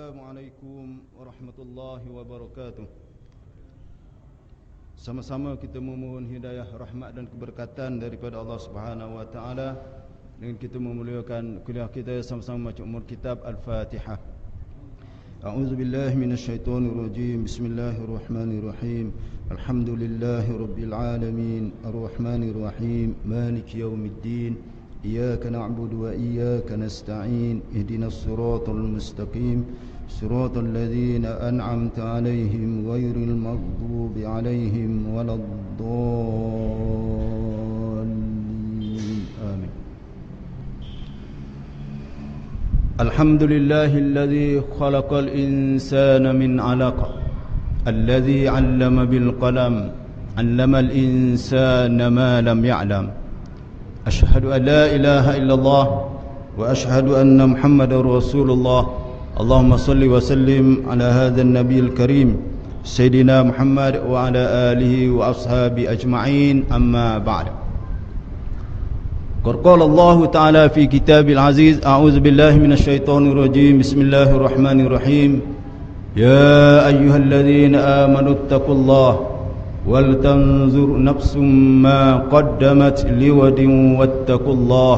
Assalamualaikum warahmatullahi wabarakatuh. Sama-sama kita memohon hidayah, rahmat dan keberkatan daripada Allah Subhanahu wa taala dengan kita memuliakan kuliah kita sama-sama baca umur kitab Al-Fatihah. A'udzu billahi minasyaitonir rajim. Bismillahirrahmanirrahim. Alhamdulillahirabbil alamin, arrahmanir rahim, maliki yaumiddin. إياك نعبد وإياك نستعين اهدنا الصراط المستقيم صراط الذين أنعمت عليهم غير المغضوب عليهم ولا الضالين آمين. الحمد لله الذي خلق الإنسان من علق الذي علم بالقلم علم الإنسان ما لم يعلم. أشهد أن لا إله إلا الله وأشهد أن محمد رسول الله. اللهم صل وسلم على هذا النبي الكريم سيدنا محمد وعلى آله وأصحابه أجمعين. أما بعد. قال الله تعالى في كتاب العزيز أعوذ بالله من الشيطان الرجيم بسم الله الرحمن الرحيم. يا أيها الذين آمنوا اتقوا الله ولتنظر نفس ما قدمت لغد واتقوا الله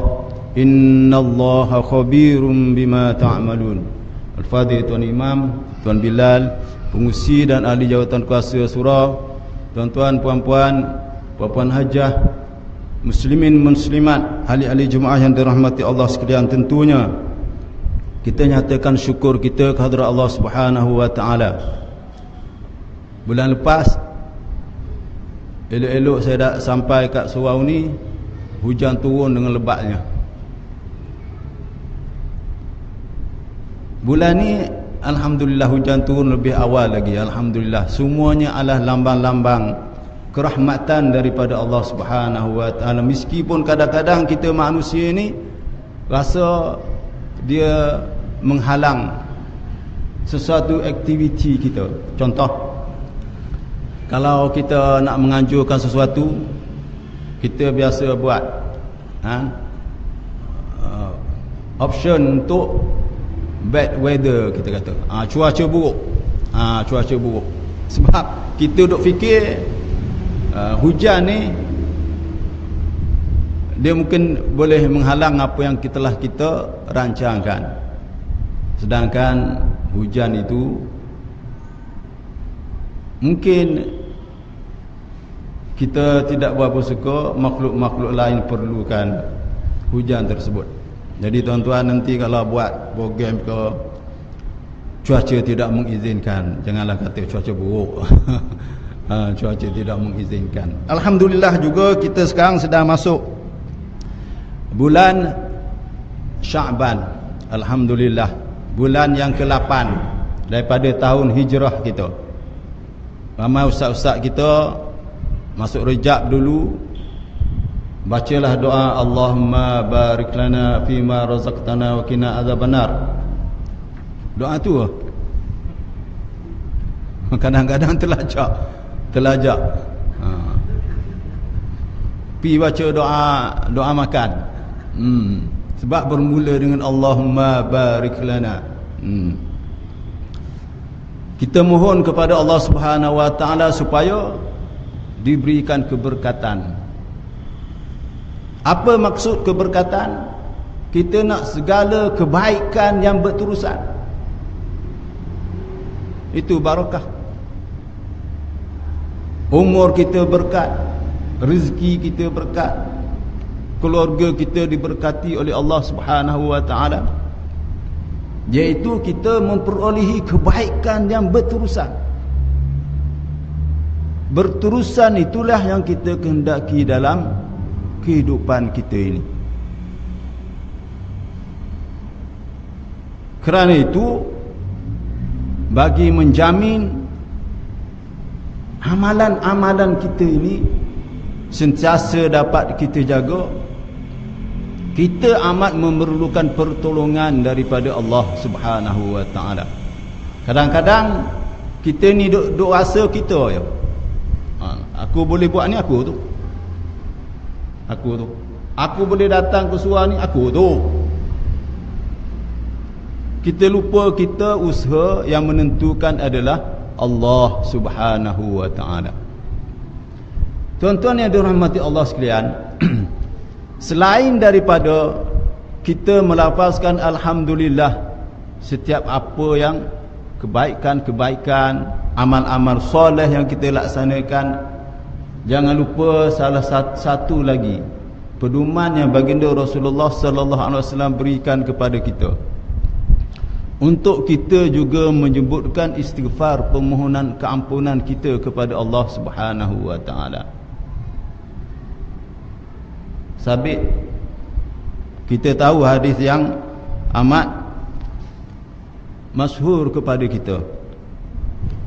إن الله خبير بما تعملون. Al-Fadhil Tuan Imam, Tuan Bilal, pengusi dan ahli jawatan kuasa surau, tuan-tuan, puan-puan, puan-puan hajah, muslimin, muslimat, ahli-ahli jemaah yang dirahmati Allah sekalian, tentunya kita nyatakan syukur kita kehadrat Allah Subhanahu wa taala. Bulan lepas elok-elok saya dah sampai kat surau ni, hujan turun dengan lebatnya. Bulan ni alhamdulillah hujan turun lebih awal lagi, alhamdulillah. Semuanya adalah lambang-lambang kerahmatan daripada Allah Subhanahu wa taala. Meskipun kadang-kadang kita manusia ni rasa dia menghalang sesuatu aktiviti kita. Contoh, kalau kita nak menganjurkan sesuatu, kita biasa buat option untuk bad weather, kita kata cuaca buruk. Cuaca buruk. Sebab kita duk fikir hujan ni dia mungkin boleh menghalang apa yang telah kita rancangkan. Sedangkan hujan itu mungkin kita tidak berapa suka, makhluk-makhluk lain perlukan hujan tersebut. Jadi tuan-tuan nanti kalau buat program ke cuaca tidak mengizinkan, janganlah kata cuaca buruk. Cuaca tidak mengizinkan. Alhamdulillah juga kita sekarang sedang masuk bulan Sya'ban. Alhamdulillah, bulan yang ke-8 daripada tahun hijrah kita. Ramai ustaz-ustaz kita masuk Rejab dulu, bacalah doa Allahumma barik lana fima razaqtana wa qina azabannar. Doa tu kadang-kadang terlajak. Pi baca doa makan. Sebab bermula dengan Allahumma barik lana. Kita mohon kepada Allah Subhanahu wa taala supaya diberikan keberkatan. Apa maksud keberkatan? Kita nak segala kebaikan yang berterusan. Itu barakah. Umur kita berkat, rezeki kita berkat, keluarga kita diberkati oleh Allah Subhanahu wa taala. Iaitu kita memperolehi kebaikan yang berterusan. Berterusan itulah yang kita kehendaki dalam kehidupan kita ini. Kerana itu, bagi menjamin amalan-amalan kita ini sentiasa dapat kita jaga, kita amat memerlukan pertolongan daripada Allah Subhanahu wa taala. Kadang-kadang kita ni duk rasa kita je. Aku boleh buat ni, aku tu. Aku boleh datang ke surau ni, aku tu. Kita lupa kita usaha yang menentukan adalah Allah Subhanahu wa taala. Tuan-tuan yang dirahmati Allah sekalian, selain daripada kita melafazkan alhamdulillah setiap apa yang kebaikan-kebaikan, amal-amal soleh yang kita laksanakan, jangan lupa salah satu lagi pedoman yang baginda Rasulullah sallallahu alaihi wasallam berikan kepada kita, untuk kita juga menyebutkan istighfar, permohonan keampunan kita kepada Allah Subhanahu wa taala. Sabit kita tahu hadis yang amat masyhur kepada kita.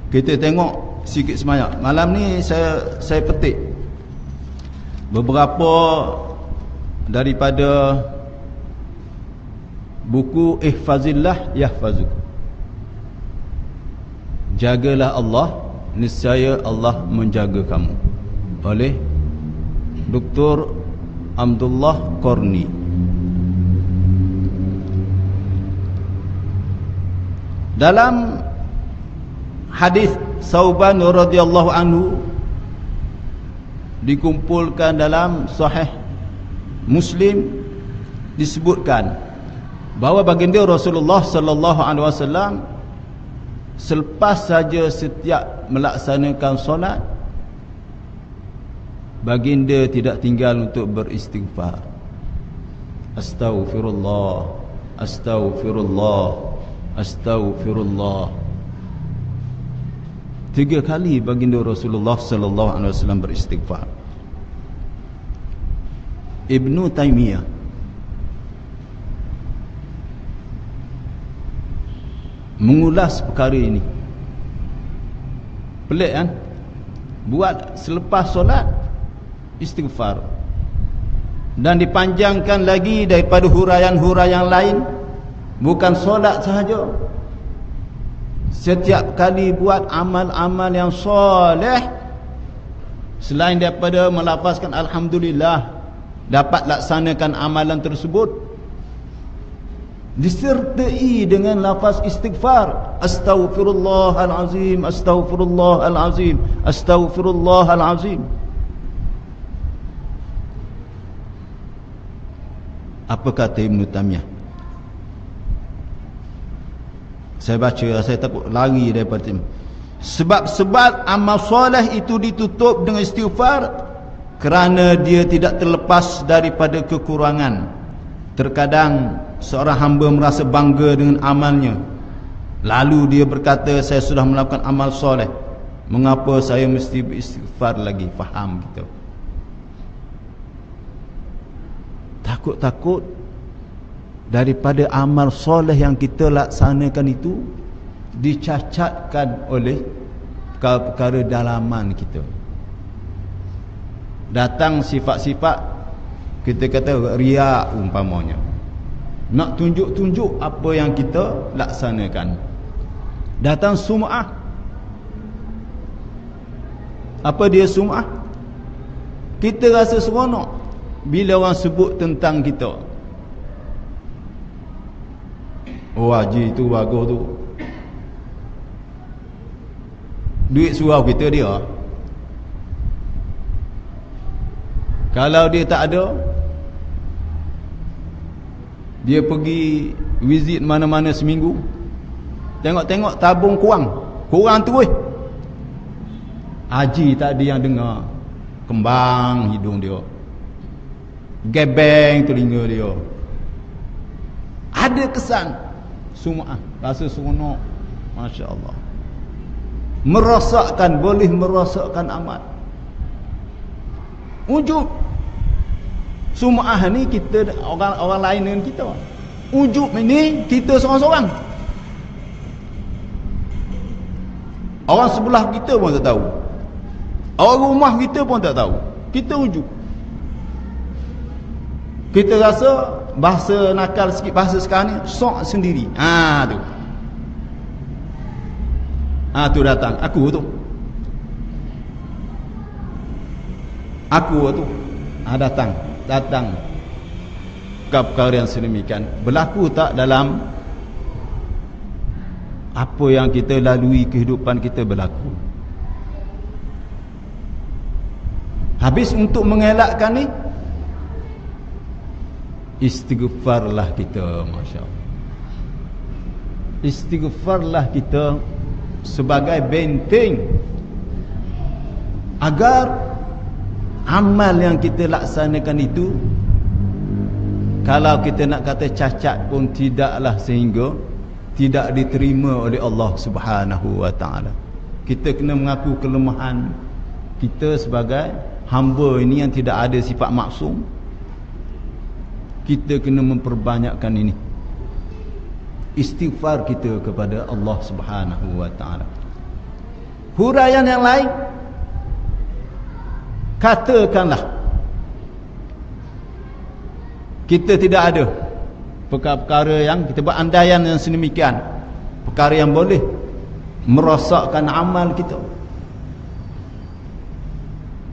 Kita tengok sikit sebanyak. Malam ni saya petik beberapa daripada buku Ihfazillah Yahfazuk. Jagalah Allah, niscaya Allah menjaga kamu, oleh Dr. Abdullah Qarni. Dalam hadis Sauban radhiyallahu anhu dikumpulkan dalam Sahih Muslim, disebutkan bahawa baginda Rasulullah sallallahu alaihi wasallam selepas saja setiap melaksanakan solat, baginda tidak tinggal untuk beristighfar. Astaghfirullah, astaghfirullah, astaghfirullah. 3 kali baginda Rasulullah sallallahu alaihi wasallam beristighfar. Ibnu Taimiyah mengulas perkara ini. Pelik kan? Buat selepas solat istighfar, dan dipanjangkan lagi daripada huraian-huraian lain, bukan solat sahaja. Setiap kali buat amal-amal yang soleh, selain daripada melafazkan alhamdulillah, dapat laksanakan amalan tersebut, disertai dengan lafaz istighfar. Astaghfirullahalazim, astaghfirullahalazim, astaghfirullahalazim. Apa kata Ibn Taimiyah? Saya baca, saya takut lari daripada ini. Sebab-sebab amal soleh itu ditutup dengan istighfar kerana dia tidak terlepas daripada kekurangan. Terkadang seorang hamba merasa bangga dengan amalnya, lalu dia berkata, saya sudah melakukan amal soleh, mengapa saya mesti beristighfar lagi? Faham kita? Takut-takut daripada amal soleh yang kita laksanakan itu dicacatkan oleh perkara-perkara dalaman kita. Datang sifat-sifat, kita kata riak umpamanya, nak tunjuk-tunjuk apa yang kita laksanakan. Datang sum'ah. Apa dia sum'ah? Kita rasa seronok bila orang sebut tentang kita. Oh, haji tu bagus tu, duit surau kita dia. Kalau dia tak ada, dia pergi visit mana-mana seminggu, tengok-tengok tabung kurang terus. Haji tak ada yang dengar, kembang hidung dia, gebeng telinga dia. Ada kesan sum'ah, rasa seronok, Masya Allah, merosakkan, boleh merosakkan amal. Ujub sum'ah ni kita, orang lain dengan kita. Ujub ini kita seorang-seorang. Orang sebelah kita pun tak tahu, orang rumah kita pun tak tahu. Kita ujub. Kita rasa, bahasa nakal sikit bahasa sekarang ni, sok sendiri. Tu datang aku tu datang ke perkara yang sedemikian. Berlaku tak dalam apa yang kita lalui, kehidupan kita berlaku. Habis untuk mengelakkan ni, istighfarlah kita, masya-Allah. Istighfarlah kita sebagai benteng agar amal yang kita laksanakan itu, kalau kita nak kata cacat pun tidaklah, sehingga tidak diterima oleh Allah Subhanahu wa taala. Kita kena mengaku kelemahan kita sebagai hamba ini yang tidak ada sifat maksum. Kita kena memperbanyakkan ini, istighfar kita kepada Allah Subhanahu wa taala. Huraian yang lain, katakanlah kita tidak ada perkara-perkara yang kita buat andaian yang sedemikian, perkara yang boleh merosakkan amal kita.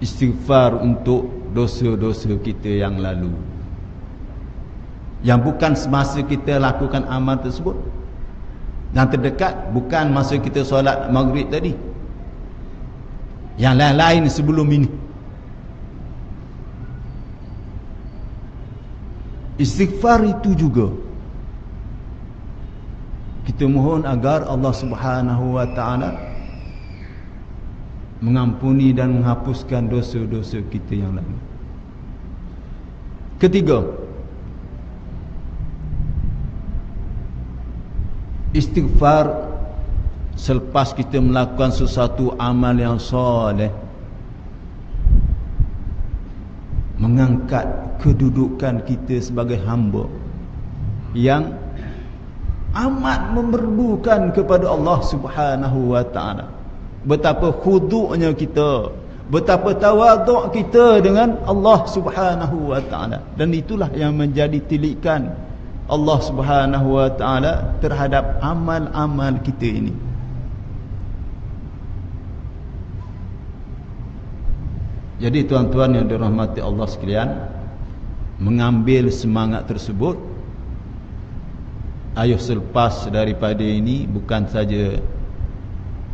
Istighfar untuk dosa-dosa kita yang lalu, yang bukan semasa kita lakukan amal tersebut. Yang terdekat bukan masa kita solat maghrib tadi, yang lain-lain sebelum ini. Istighfar itu juga kita mohon agar Allah Subhanahu wa taala mengampuni dan menghapuskan dosa-dosa kita yang lalu. Ketiga, istighfar selepas kita melakukan sesuatu amal yang soleh, mengangkat kedudukan kita sebagai hamba yang amat memerlukan kepada Allah Subhanahu wa taala. Betapa khudu'nya kita, betapa tawaduk kita dengan Allah Subhanahu wa taala. Dan itulah yang menjadi tilikan Allah Subhanahu wa taala terhadap amal-amal kita ini. Jadi tuan-tuan yang dirahmati Allah sekalian, mengambil semangat tersebut, ayo selepas daripada ini, bukan saja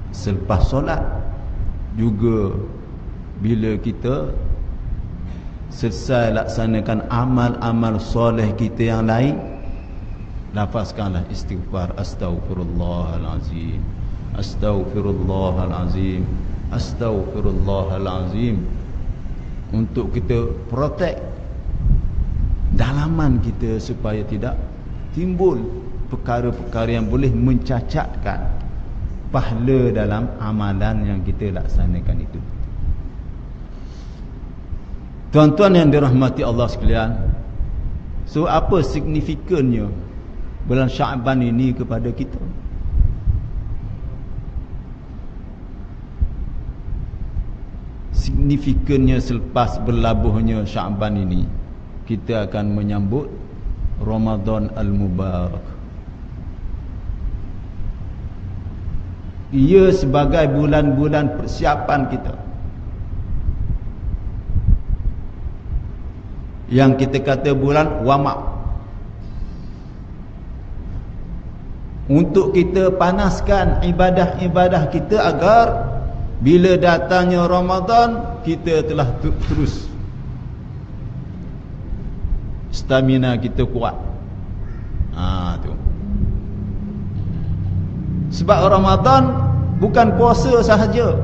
selepas solat, juga bila kita selesai laksanakan amal-amal soleh kita yang lain, lafazkanlah istighfar, astaghfirullahalazim, astaghfirullahalazim, astaghfirullahalazim, untuk kita protect dalaman kita supaya tidak timbul perkara-perkara yang boleh mencacatkan pahala dalam amalan yang kita laksanakan itu. Tuan-tuan yang dirahmati Allah sekalian, so apa signifikannya bulan Syaban ini kepada kita? Signifikannya selepas berlabuhnya Syaban ini, kita akan menyambut Ramadan Al-Mubarak. Ia sebagai bulan-bulan persiapan kita, yang kita kata bulan wamak, untuk kita panaskan ibadah-ibadah kita agar bila datangnya Ramadan kita telah terus stamina kita kuat. Tu. Sebab Ramadan bukan puasa sahaja.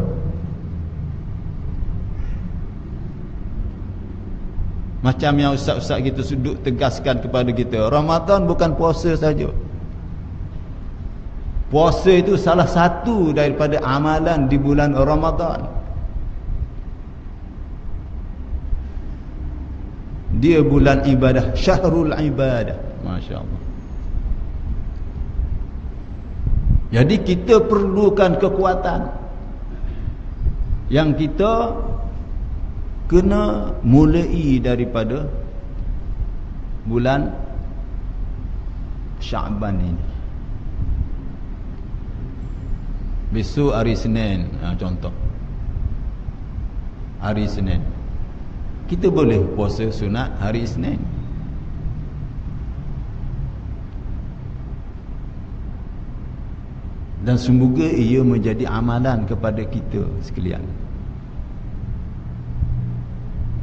Macam yang ustaz-ustaz kita sudut tegaskan kepada kita, Ramadan bukan puasa sahaja. Puasa itu salah satu daripada amalan di bulan Ramadan. Dia bulan ibadah, syahrul ibadah. Masya Allah. Jadi kita perlukan kekuatan yang kita kena mulai daripada bulan Syaban ini. Besok hari Senin, contoh hari Senin, kita boleh puasa sunat hari Senin. Dan semoga ia menjadi amalan kepada kita sekalian.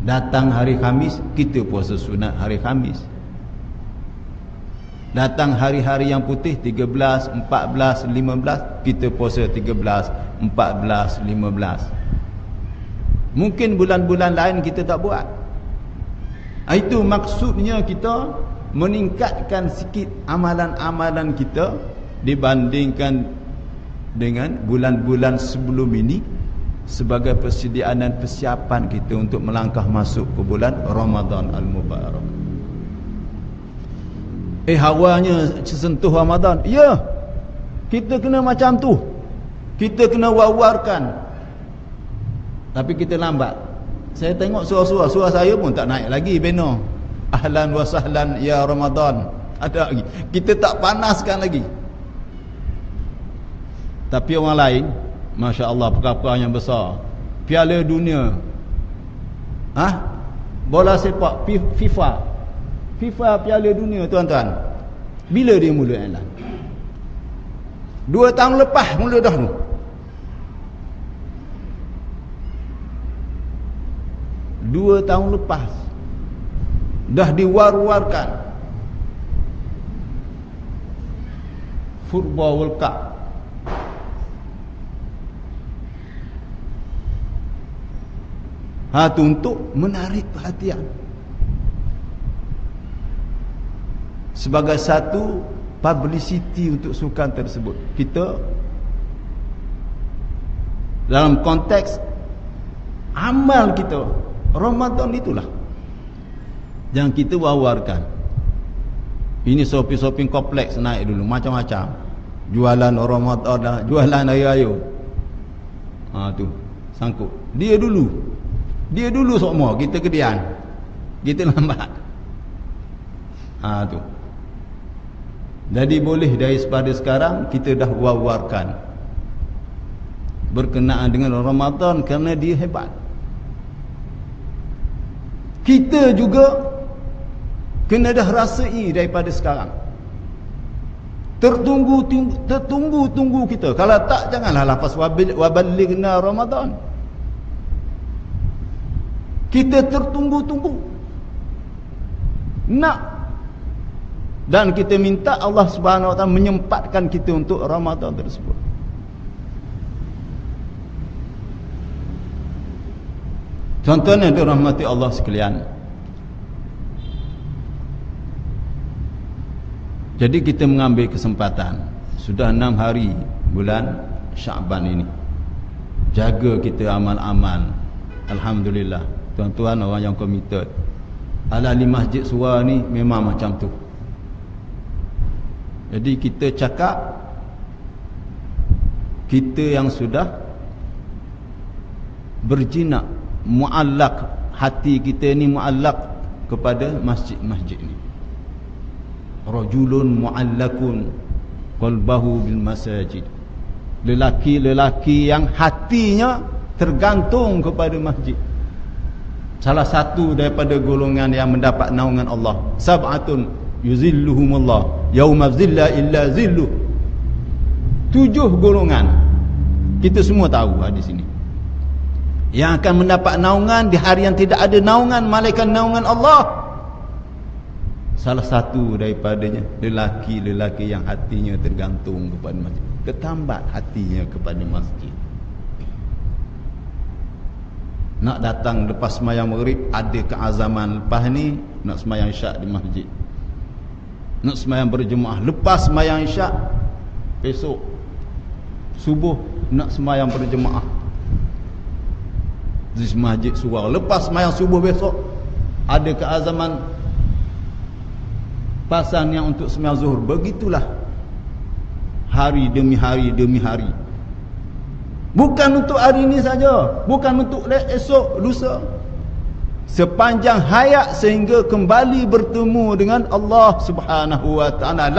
Datang hari Khamis, kita puasa sunat hari Khamis. Datang hari-hari yang putih 13, 14, 15, kita puasa 13, 14, 15. Mungkin bulan-bulan lain kita tak buat. Itu maksudnya kita meningkatkan sikit amalan-amalan kita dibandingkan dengan bulan-bulan sebelum ini, sebagai persediaan dan persiapan kita untuk melangkah masuk ke bulan Ramadan Al-Mubarak. Hawanya sentuh Ramadan. Ya, kita kena macam tu. Kita kena war-warkan. Tapi kita lambat. Saya tengok surah saya pun tak naik lagi beno. Ahlan wa sahlan ya Ramadan. Ada lagi. Kita tak panaskan lagi. Tapi orang lain, Masya Allah, perkara yang besar. Piala dunia. Bola sepak FIFA Piala Dunia, tuan-tuan. Bila dia mula Alan? 2 tahun lepas mula dah tu. 2 tahun lepas dah diwar-warkan Football World Cup. Itu untuk menarik perhatian sebagai satu publicity untuk sukan tersebut. Kita dalam konteks amal kita, Ramadan itulah yang kita wawarkan. Ini shopping kompleks naik dulu macam-macam. Jualan Ramadan, jualan ayo-ayo. Tu sangkut. Dia dulu semua, kita kemudian. Kita lambat. Tu. Jadi boleh daripada sekarang kita dah wawarkan berkenaan dengan Ramadan kerana dia hebat. Kita juga kena dah rasai daripada sekarang. Tertunggu kita. Kalau tak, janganlah lafaz waballighna Ramadan. Kita tertunggu-tunggu nak. Dan kita minta Allah Subhanahu Wa Taala menyempatkan kita untuk Ramadan tersebut. Tuan-tuan yang dirahmati Allah sekalian. Jadi kita mengambil kesempatan. Sudah 6 hari bulan Syaban ini. Jaga kita amal-amal. Alhamdulillah. Tuan-tuan orang yang committed. Ala-ali Masjid Surah ni memang macam tu. Jadi kita cakap, kita yang sudah berjinak, muallak, hati kita ni muallak kepada masjid-masjid ni. Rajulun muallakun qalbahu bil masajid. Lelaki-lelaki yang hatinya tergantung kepada masjid. Salah satu daripada golongan yang mendapat naungan Allah. Sab'atun yuzilluhumullah yauma zilla illa zilluh. 7 golongan. Kita semua tahu di sini. Yang akan mendapat naungan di hari yang tidak ada naungan malaikat naungan Allah. Salah satu daripadanya lelaki-lelaki yang hatinya tergantung kepada masjid. Ketambat hatinya kepada masjid. Nak datang lepas sembahyang maghrib, ada keazaman lepas ni nak sembahyang isyak di masjid. Nak sembahyang berjemaah lepas sembahyang isyak, besok subuh nak sembahyang berjemaah di Masjid Surah. Lepas sembahyang subuh besok ada keazaman pasang yang untuk sembahyang zuhur. Begitulah hari demi hari demi hari. Bukan untuk hari ini saja, bukan untuk esok lusa, sepanjang hayat sehingga kembali bertemu dengan Allah Subhanahu Wa Taala.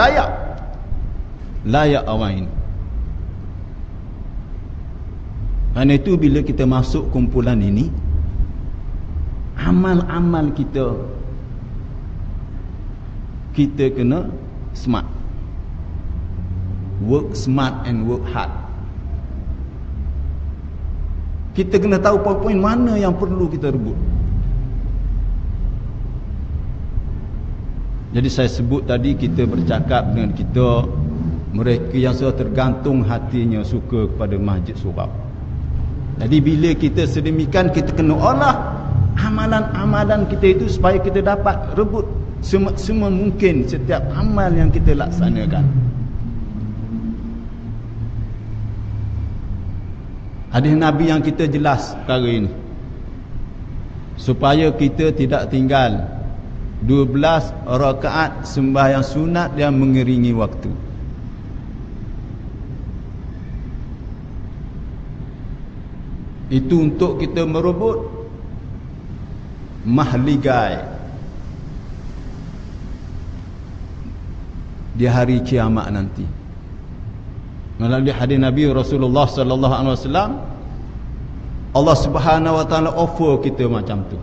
Layak awal ini. Kerana itu bila kita masuk kumpulan ini, amal-amal kita kena smart. Work smart and work hard. Kita kena tahu poin-poin mana yang perlu kita rebut. Jadi saya sebut tadi, kita bercakap dengan kita, mereka yang sudah tergantung hatinya suka kepada Masjid Surau. Jadi bila kita sedemikian, kita kena olah amalan-amalan kita itu supaya kita dapat rebut semaksimal mungkin setiap amal yang kita laksanakan. Hadis Nabi yang kita jelas perkara ini, supaya kita tidak tinggal 12 rakaat sembahyang sunat yang mengiringi waktu. Itu untuk kita merebut mahligai di hari kiamat nanti. Melalui hadis Nabi Rasulullah sallallahu alaihi wasallam, Allah Subhanahu wa taala offer kita macam tu.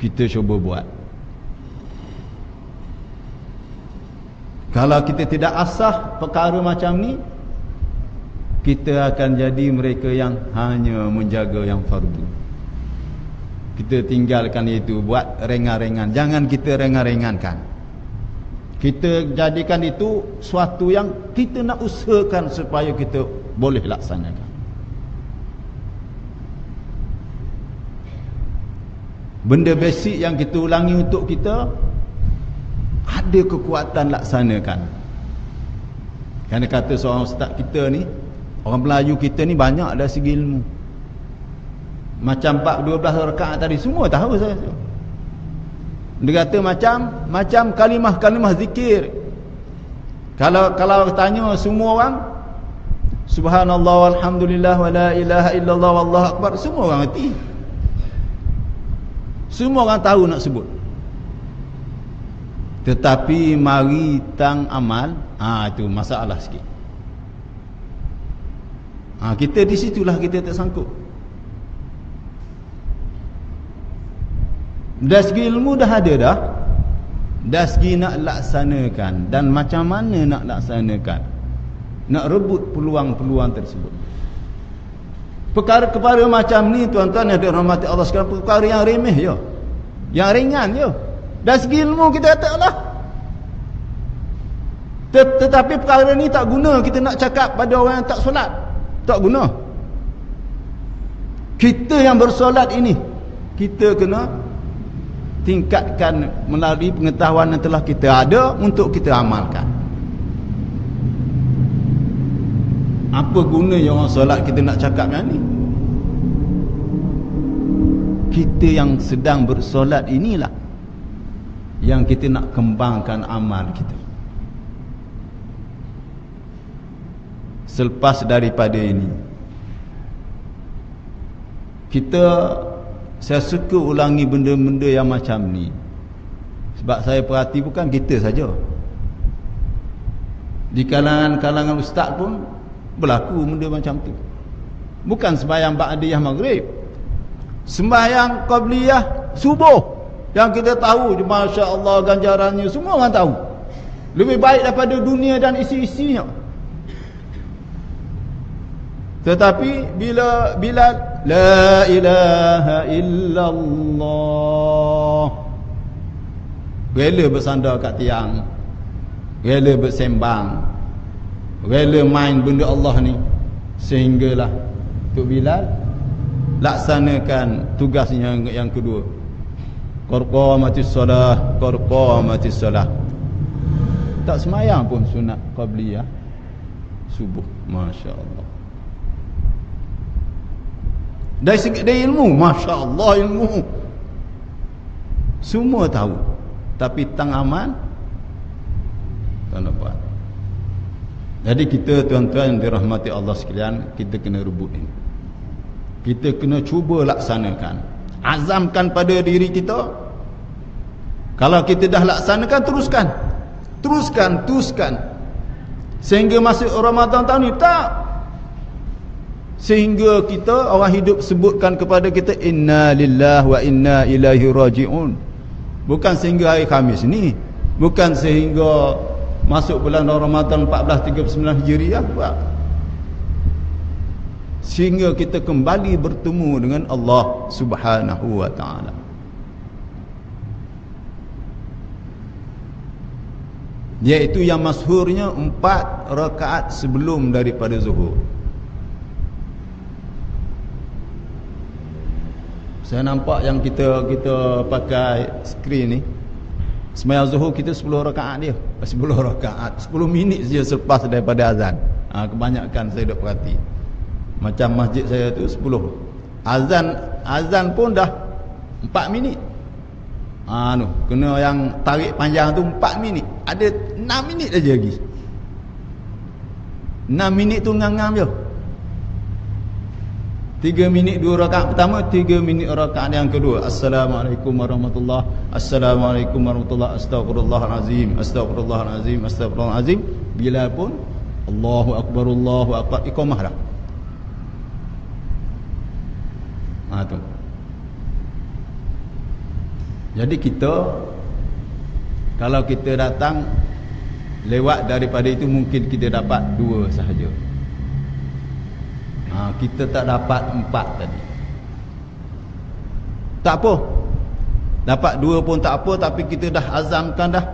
Kita cuba buat. Kalau kita tidak asah perkara macam ni, kita akan jadi mereka yang hanya menjaga yang fardu. Kita tinggalkan itu, buat ringan-ringan. Jangan kita ringan-ringankan. Kita jadikan itu suatu yang kita nak usahakan supaya kita boleh laksanakan. Benda basic yang kita ulangi untuk kita, ada kekuatan laksanakan. Kerana kata seorang ustaz kita ni, orang Melayu kita ni banyak dari segi ilmu. Macam 12 rakaat tadi semua tahu saya. Dia kata macam kalimah-kalimah zikir. Kalau tanya semua orang, subhanallah walhamdulillah wala ilaha illallah wallahu akbar, semua orang reti. Semua orang tahu nak sebut. Tetapi mari tang amal, itu masalah sikit. Kita di situlah kita tersangkut. Dari segi ilmu dah ada dah. Dari segi nak laksanakan, dan macam mana nak laksanakan, nak rebut peluang-peluang tersebut. Perkara-perkara macam ni tuan-tuan yang dirahmati Allah sekalian, perkara yang remeh je, yang ringan je. Dari segi ilmu kita kata Allah. Tetapi perkara ni tak guna kita nak cakap pada orang yang tak solat. Tak guna. Kita yang bersolat ini, kita kena tingkatkan melalui pengetahuan yang telah kita ada untuk kita amalkan. Apa gunanya orang solat kita nak cakap yang ni? Kita yang sedang bersolat inilah yang kita nak kembangkan amal kita. Selepas daripada ini, saya suka ulangi benda-benda yang macam ni. Sebab saya perhati bukan kita saja. Di kalangan ustaz pun berlaku benda macam tu. Bukan sembahyang ba'diyah maghrib, sembahyang qabliyah subuh, yang kita tahu, Masya Allah ganjarannya semua orang tahu, lebih baik daripada dunia dan isi-isinya. Tetapi bila la ilaha illallah, rela bersandar kat tiang, rela bersembang, rela main benda Allah ni, sehinggalah Tok Bilal laksanakan tugasnya yang kedua. Qurqamatis salah, qurqamatis salah. Tak semayang pun sunat qabliyah subuh. Masya Allah. Dari segi ilmu, Masya Allah ilmu semua tahu, tapi tang amal tak nampak. Jadi kita tuan-tuan yang dirahmati Allah sekalian, kita kena rebut ini. Kita kena cuba laksanakan, azamkan pada diri kita. Kalau kita dah laksanakan, teruskan sehingga masuk Ramadan tahun ni, tak, sehingga kita, orang hidup sebutkan kepada kita, inna lillahi wa inna ilaihi raji'un. Bukan sehingga hari Khamis ni, bukan sehingga masuk bulan Ramadan 1439 Hijriah, bukan. Sehingga kita kembali bertemu dengan Allah Subhanahu wa taala. Iaitu yang masyhurnya 4 rakaat sebelum daripada zuhur. Saya nampak yang kita pakai skrin ni, sembahyang zuhur kita 10 rakaat dia. 10 rakaat, 10 minit saja selepas daripada azan. Kebanyakan saya dah perhati. Macam masjid saya tu 10. Azan pun dah 4 minit. Kena yang tarik panjang tu 4 minit. Ada 6 minit aja lagi. 6 minit tu ngam-ngam je. 3 minit 2 rakaat pertama, 3 minit rakaat yang kedua. Assalamualaikum warahmatullahi, Assalamualaikum warahmatullahi, Astagfirullahalazim, Astagfirullahalazim, Astagfirullahalazim. Bila pun Allahu Akbar, Allahu Akbar, iqamah dah. Tu. Jadi kita, kalau kita datang lewat daripada itu, mungkin kita dapat 2 sahaja. Kita tak dapat 4 tadi. Tak apa, dapat 2 pun tak apa. Tapi kita dah azamkan dah,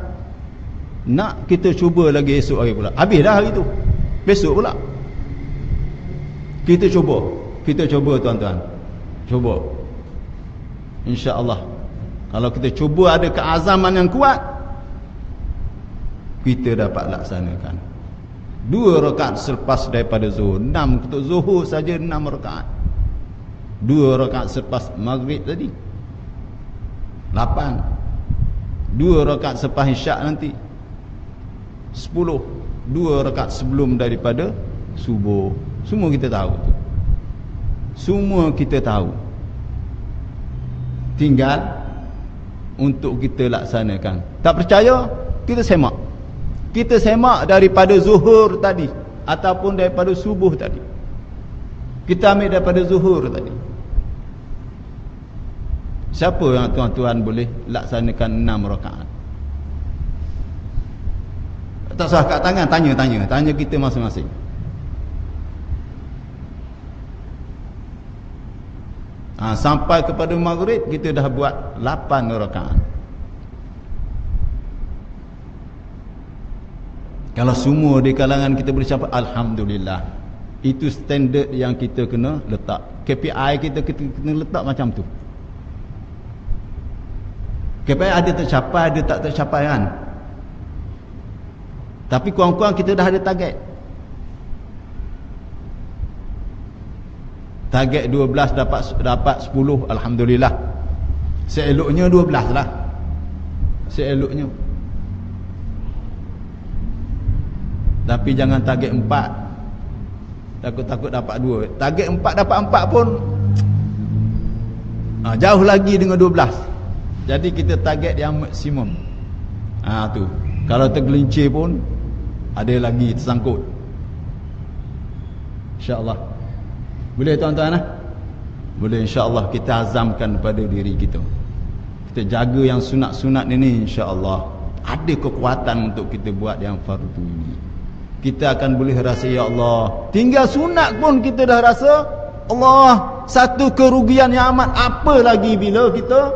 nak kita cuba lagi esok hari pula. Habis dah hari tu, besok pula kita cuba tuan-tuan. Cuba, insya-Allah. Kalau kita cuba ada keazaman yang kuat, kita dapat laksanakan 2 rakaat selepas daripada zuhur. 6 untuk zuhur saja 6 rakaat. 2 rakaat selepas maghrib tadi 8. 2 rakaat selepas isyak nanti 10. 2 rakaat sebelum daripada subuh. Semua kita tahu tu. Semua kita tahu. Tinggal untuk kita laksanakan. Tak percaya, kita semak. Kita semak daripada zuhur tadi ataupun daripada subuh tadi. Kita ambil daripada zuhur tadi. Siapa yang tuan-tuan boleh laksanakan 6 rakaat? Tak usah kat tangan, tanya kita masing-masing. Sampai kepada maghrib kita dah buat 8 rakaat. Kalau semua di kalangan kita boleh capai, alhamdulillah. Itu standard yang kita kena letak. KPI kita kena letak macam tu. KPI ada tercapai, ada tak tercapai kan. Tapi kurang-kurang kita dah ada target. Target 12 dapat 10, alhamdulillah. Seeloknya 12 lah. Seeloknya. Tapi jangan target 4. Takut-takut dapat 2. Target 4 dapat 4 pun jauh lagi dengan 12. Jadi kita target yang maksimum. Tu. Kalau tergelincir pun ada lagi tersangkut. InsyaAllah. Boleh tuan-tuan Boleh, insya-Allah kita azamkan pada diri kita. Kita jaga yang sunat-sunat ini, insya-Allah ada kekuatan untuk kita buat yang fardu ini. Kita akan boleh rasa, ya Allah, tinggal sunat pun kita dah rasa, Allah, satu kerugian yang amat. Apa lagi bila kita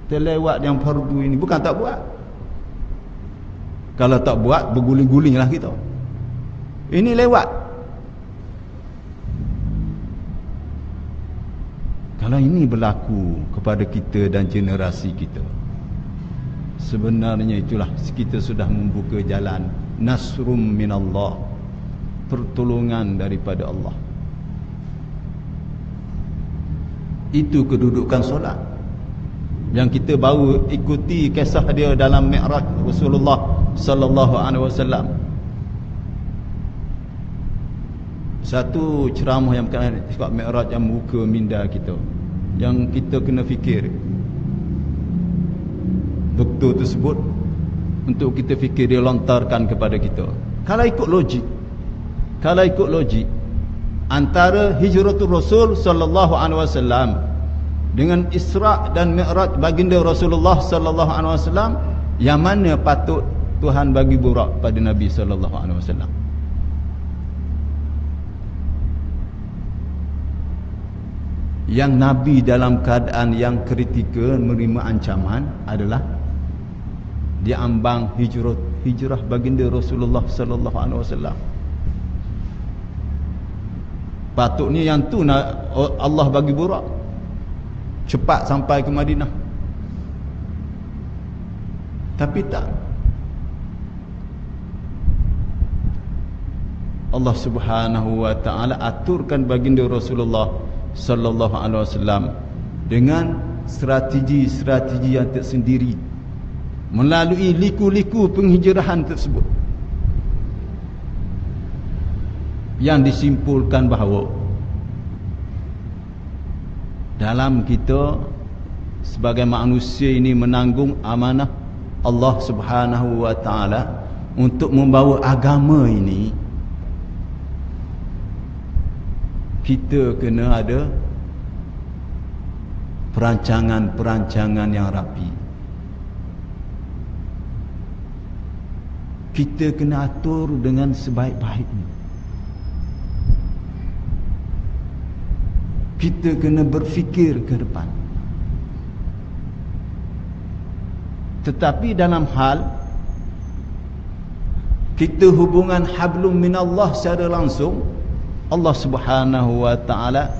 terlewat yang fardu ini. Bukan tak buat. Kalau tak buat, berguling-gulinglah kita. Ini lewat. Kalau ini berlaku kepada kita dan generasi kita, sebenarnya itulah kita sudah membuka jalan nasrum minallah, pertolongan daripada Allah. Itu kedudukan solat yang kita baru ikuti kisah dia dalam Mi'raj Rasulullah sallallahu alaihi wasallam. Satu ceramah yang berkaitan dengan Mi'raj yang muka minda kita, yang kita kena fikir. Doktor tersebut untuk kita fikir, dia lontarkan kepada kita. Kalau ikut logik, antara hijratul Rasul sallallahu alaihi wasallam dengan Isra' dan Mi'raj baginda Rasulullah sallallahu alaihi wasallam, yang mana patut Tuhan bagi burak pada Nabi sallallahu alaihi wasallam? Yang Nabi dalam keadaan yang kritikal menerima ancaman adalah diambang hijrah baginda Rasulullah sallallahu alaihi wasallam. Patutnya yang tu Allah bagi burak, cepat sampai ke Madinah. Tapi tak. Allah Subhanahu wa taala aturkan baginda Rasulullah sallallahu alaihi wasallam dengan strategi-strategi yang tersendiri melalui liku-liku penghijrahan tersebut, yang disimpulkan bahawa dalam kita sebagai manusia ini menanggung amanah Allah Subhanahu wa taala untuk membawa agama ini, kita kena ada perancangan-perancangan yang rapi. Kita kena atur dengan sebaik-baiknya. Kita kena berfikir ke depan. Tetapi dalam hal kita hubungan hablum minallah secara langsung, Allah Subhanahu wa taala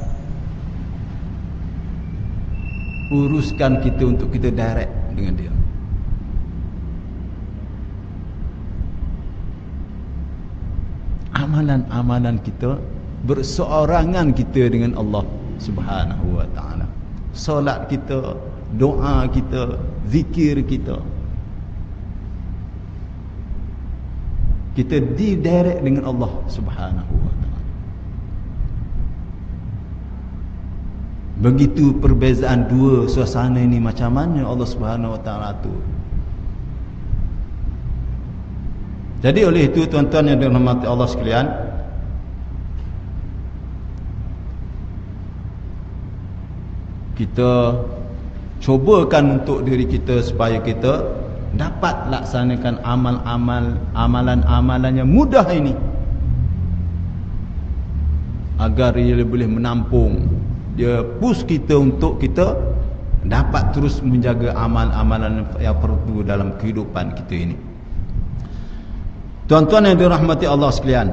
uruskan kita untuk kita direct dengan dia. Amalan-amalan kita, berseorangan kita dengan Allah Subhanahu wa taala. Solat kita, doa kita, zikir kita, kita didirect dengan Allah Subhanahu wa taala. Begitu perbezaan dua suasana ini, macam mana Allah Subhanahu wa taala atur. Jadi oleh itu tuan-tuan yang dirahmati Allah sekalian, kita cubakan untuk diri kita supaya kita dapat laksanakan amalan-amalan yang mudah ini, agar ia boleh menampung, dia push kita untuk kita dapat terus menjaga amal-amalan yang perlu dalam kehidupan kita ini. Tuan-tuan yang dirahmati Allah sekalian,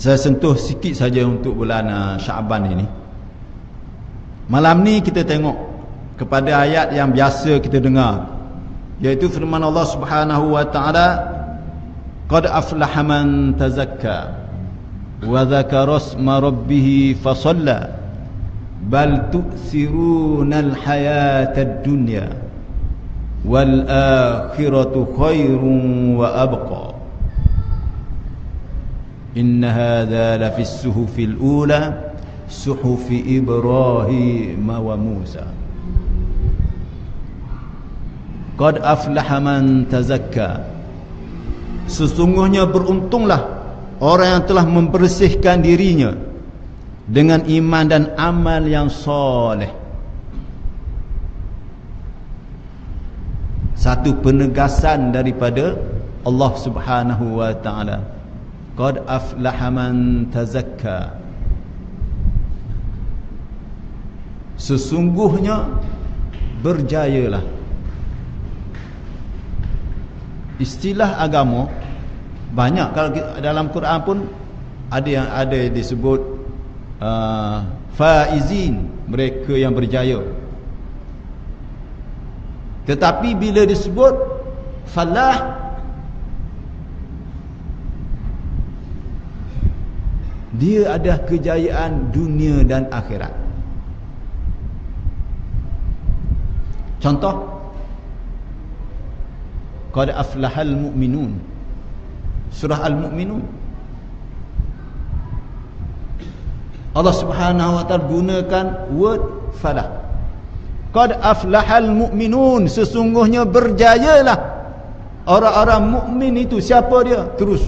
saya sentuh sikit saja untuk bulan Syaban ini. Malam ni kita tengok kepada ayat yang biasa kita dengar, iaitu firman Allah Subhanahu wa taala, qad aflaha man tazakka wa dzakara isma rabbih fasalla bal tu'thirunal hayatad dunya wal akhiratu khairun wa abqa inna hadza la fis suhufil ula suhufi Ibrahim wa Musa. Qad aflaha man tazakka, sesungguhnya beruntunglah orang yang telah membersihkan dirinya dengan iman dan amal yang soleh. Satu penegasan daripada Allah Subhanahu wa taala, qad aflaha man tazakka, sesungguhnya berjayalah. Istilah agama banyak, kalau dalam Quran pun ada yang disebut faizin, mereka yang berjaya. Tetapi bila disebut falah, dia ada kejayaan dunia dan akhirat. Contoh, qad aflahal mu'minun, surah Al-Mu'minun. Allah Subhanahu wa taala gunakan word falah. Qad aflahal mu'minun, sesungguhnya berjayalah orang-orang mukmin itu. Siapa dia? Terus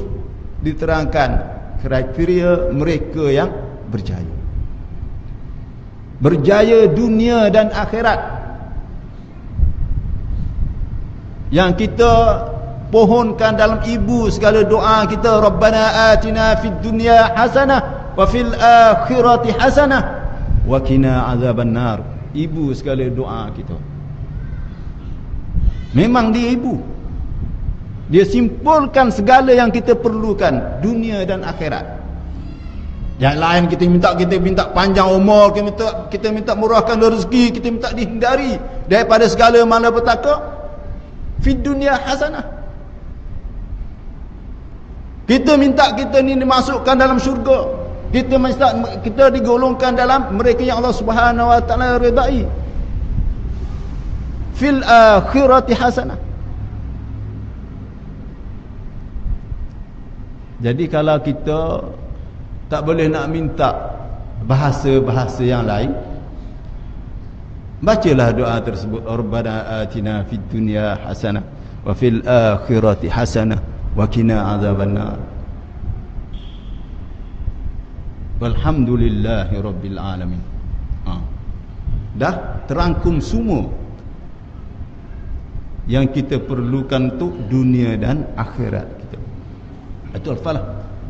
diterangkan kriteria mereka yang berjaya. Berjaya dunia dan akhirat. Yang kita pohonkan dalam ibu segala doa kita, Rabbana atina fid dunya hasanah wa fil akhirati hasanah wa qina azabannar. Ibu segala doa kita. Memang dia ibu. Dia simpulkan segala yang kita perlukan, dunia dan akhirat. Yang lain kita minta panjang umur, kita minta murahkan rezeki, kita minta dihindari daripada segala malapetaka. Fid dunya hasanah. Kita minta kita ni dimasukkan dalam syurga. Kita digolongkan dalam mereka yang Allah Subhanahu wa taala redai. Fil akhirati hasanah. Jadi kalau kita tak boleh nak minta bahasa-bahasa yang lain, bacalah doa tersebut, Rabbana atina fid dunya hasanah wa fil akhirati hasanah wa qina azabannar. Walhamdulillahi rabbil alamin. Dah terangkum semua yang kita perlukan untuk dunia dan akhirat kita. Itu al-falah.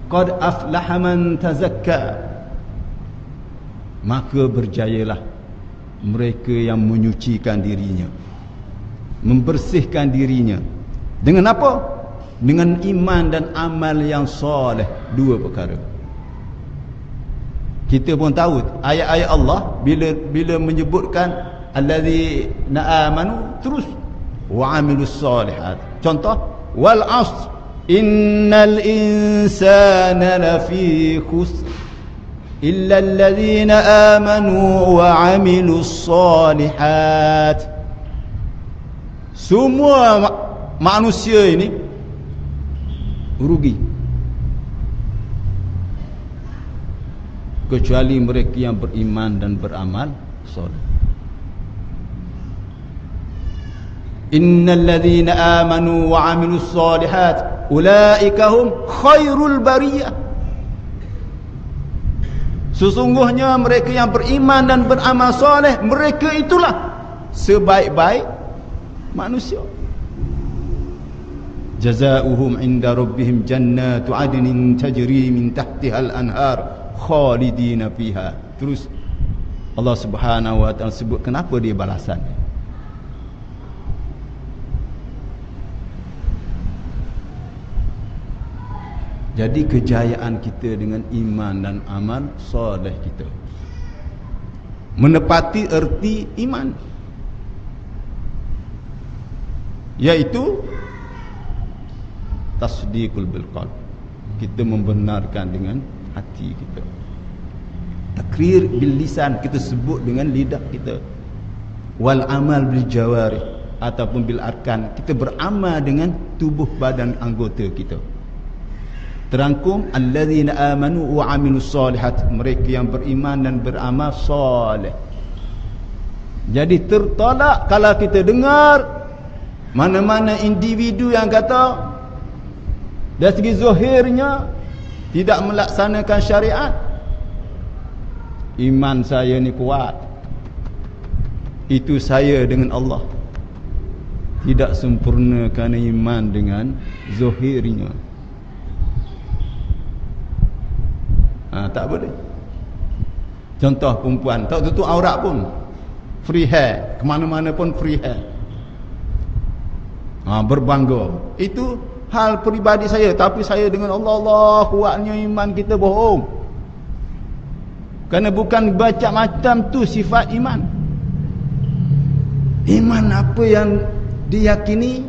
Qad aflaha man tazakka. Maka berjayalah mereka yang menyucikan dirinya, membersihkan dirinya. Dengan apa? Dengan iman dan amal yang soleh. Dua perkara. Kita pun tahu ayat-ayat Allah bila menyebutkan allazina amanu terus wa amilus solihat. Contoh, wal 'asr innal insana lafi khusr illa alladhina amanu wa amilus solihat. Semua manusia ini rugi kecuali mereka yang beriman dan beramal soleh. Innal ladzina amanu wa amilus solihat ulaika hum khairul bariyah. Sesungguhnya mereka yang beriman dan beramal soleh, mereka itulah sebaik-baik manusia. Jazaohum inda rabbihim jannatu adnin tajri min tahtiha al-anhar khalidina fiha. Terus Allah Subhanahu wa taala sebut kenapa dia balasan. Jadi kejayaan kita dengan iman dan amal soleh kita menepati erti iman, yaitu tasdiqul bil qalb. Kita membenarkan dengan hati kita. Takrir bil lisan, kita sebut dengan lidah kita. Wal amal bil jawarih ataupun bil arkan, kita beramal dengan tubuh badan anggota kita. Terangkum alladzina amanu wa amilus solihat, mereka yang beriman dan beramal soleh. Jadi tertolak kalau kita dengar mana-mana individu yang kata dari segi zahirnya tidak melaksanakan syariat, iman saya ni kuat, itu saya dengan Allah, tidak sempurna kerana iman dengan zahirnya. Tak boleh. Contoh perempuan tak tutup aurat pun, free hair, ke mana-mana pun free hair, berbangga. Itu hal peribadi saya, tapi saya dengan Allah, Allah kuatnya iman kita bohong. Kerana bukan baca macam tu sifat iman. Iman apa yang diyakini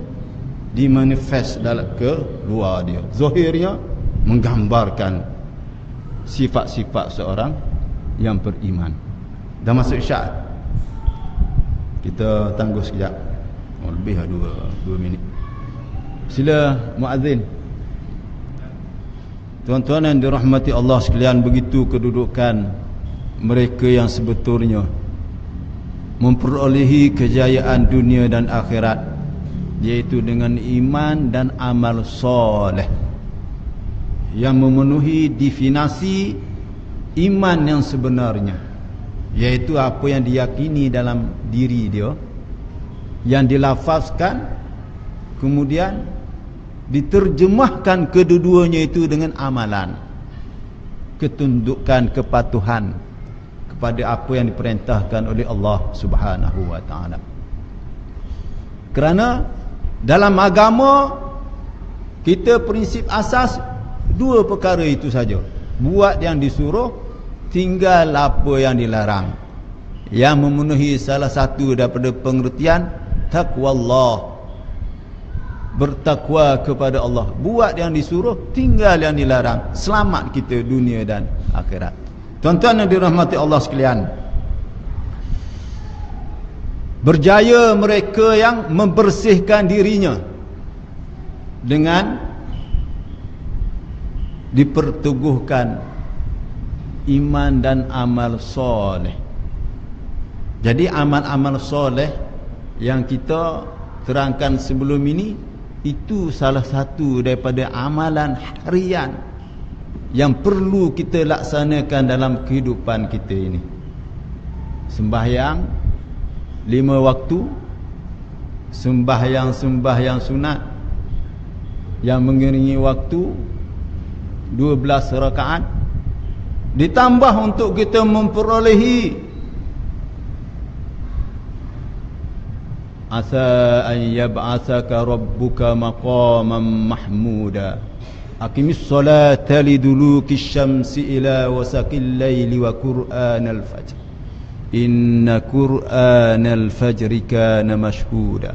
dimanifest dalam ke luar dia. Zahirnya menggambarkan sifat-sifat seorang yang beriman. Dah masuk isyak. Kita tangguh sekejap. Lebih lah 2 minit. Sila muazzin. Tuan-tuan yang dirahmati Allah sekalian, begitu kedudukan mereka yang sebetulnya memperolehi kejayaan dunia dan akhirat, yaitu dengan iman dan amal soleh yang memenuhi definisi iman yang sebenarnya, iaitu apa yang diyakini dalam diri dia, yang dilafazkan kemudian diterjemahkan kedua-duanya itu dengan amalan, ketundukan, kepatuhan kepada apa yang diperintahkan oleh Allah Subhanahu wa taala. Kerana dalam agama kita prinsip asas dua perkara itu saja. Buat yang disuruh, tinggal apa yang dilarang. Yang memenuhi salah satu daripada pengertian taqwallah, bertakwa kepada Allah. Buat yang disuruh, tinggal yang dilarang. Selamat kita dunia dan akhirat. Tuan-tuan yang dirahmati Allah sekalian, berjaya mereka yang membersihkan dirinya dengan diperteguhkan iman dan amal soleh. Jadi amal-amal soleh yang kita terangkan sebelum ini, itu salah satu daripada amalan harian yang perlu kita laksanakan dalam kehidupan kita ini. Sembahyang 5 waktu, sembahyang sunat yang mengiringi waktu 12 rakaat, ditambah untuk kita memperolehi asa an yab'atsaka rabbuka maqaman mahmuda aqimis salata liduluki syamsi ila wasaqil laili wa qur'anal fajr inna qur'anal fajri kana mashhuda.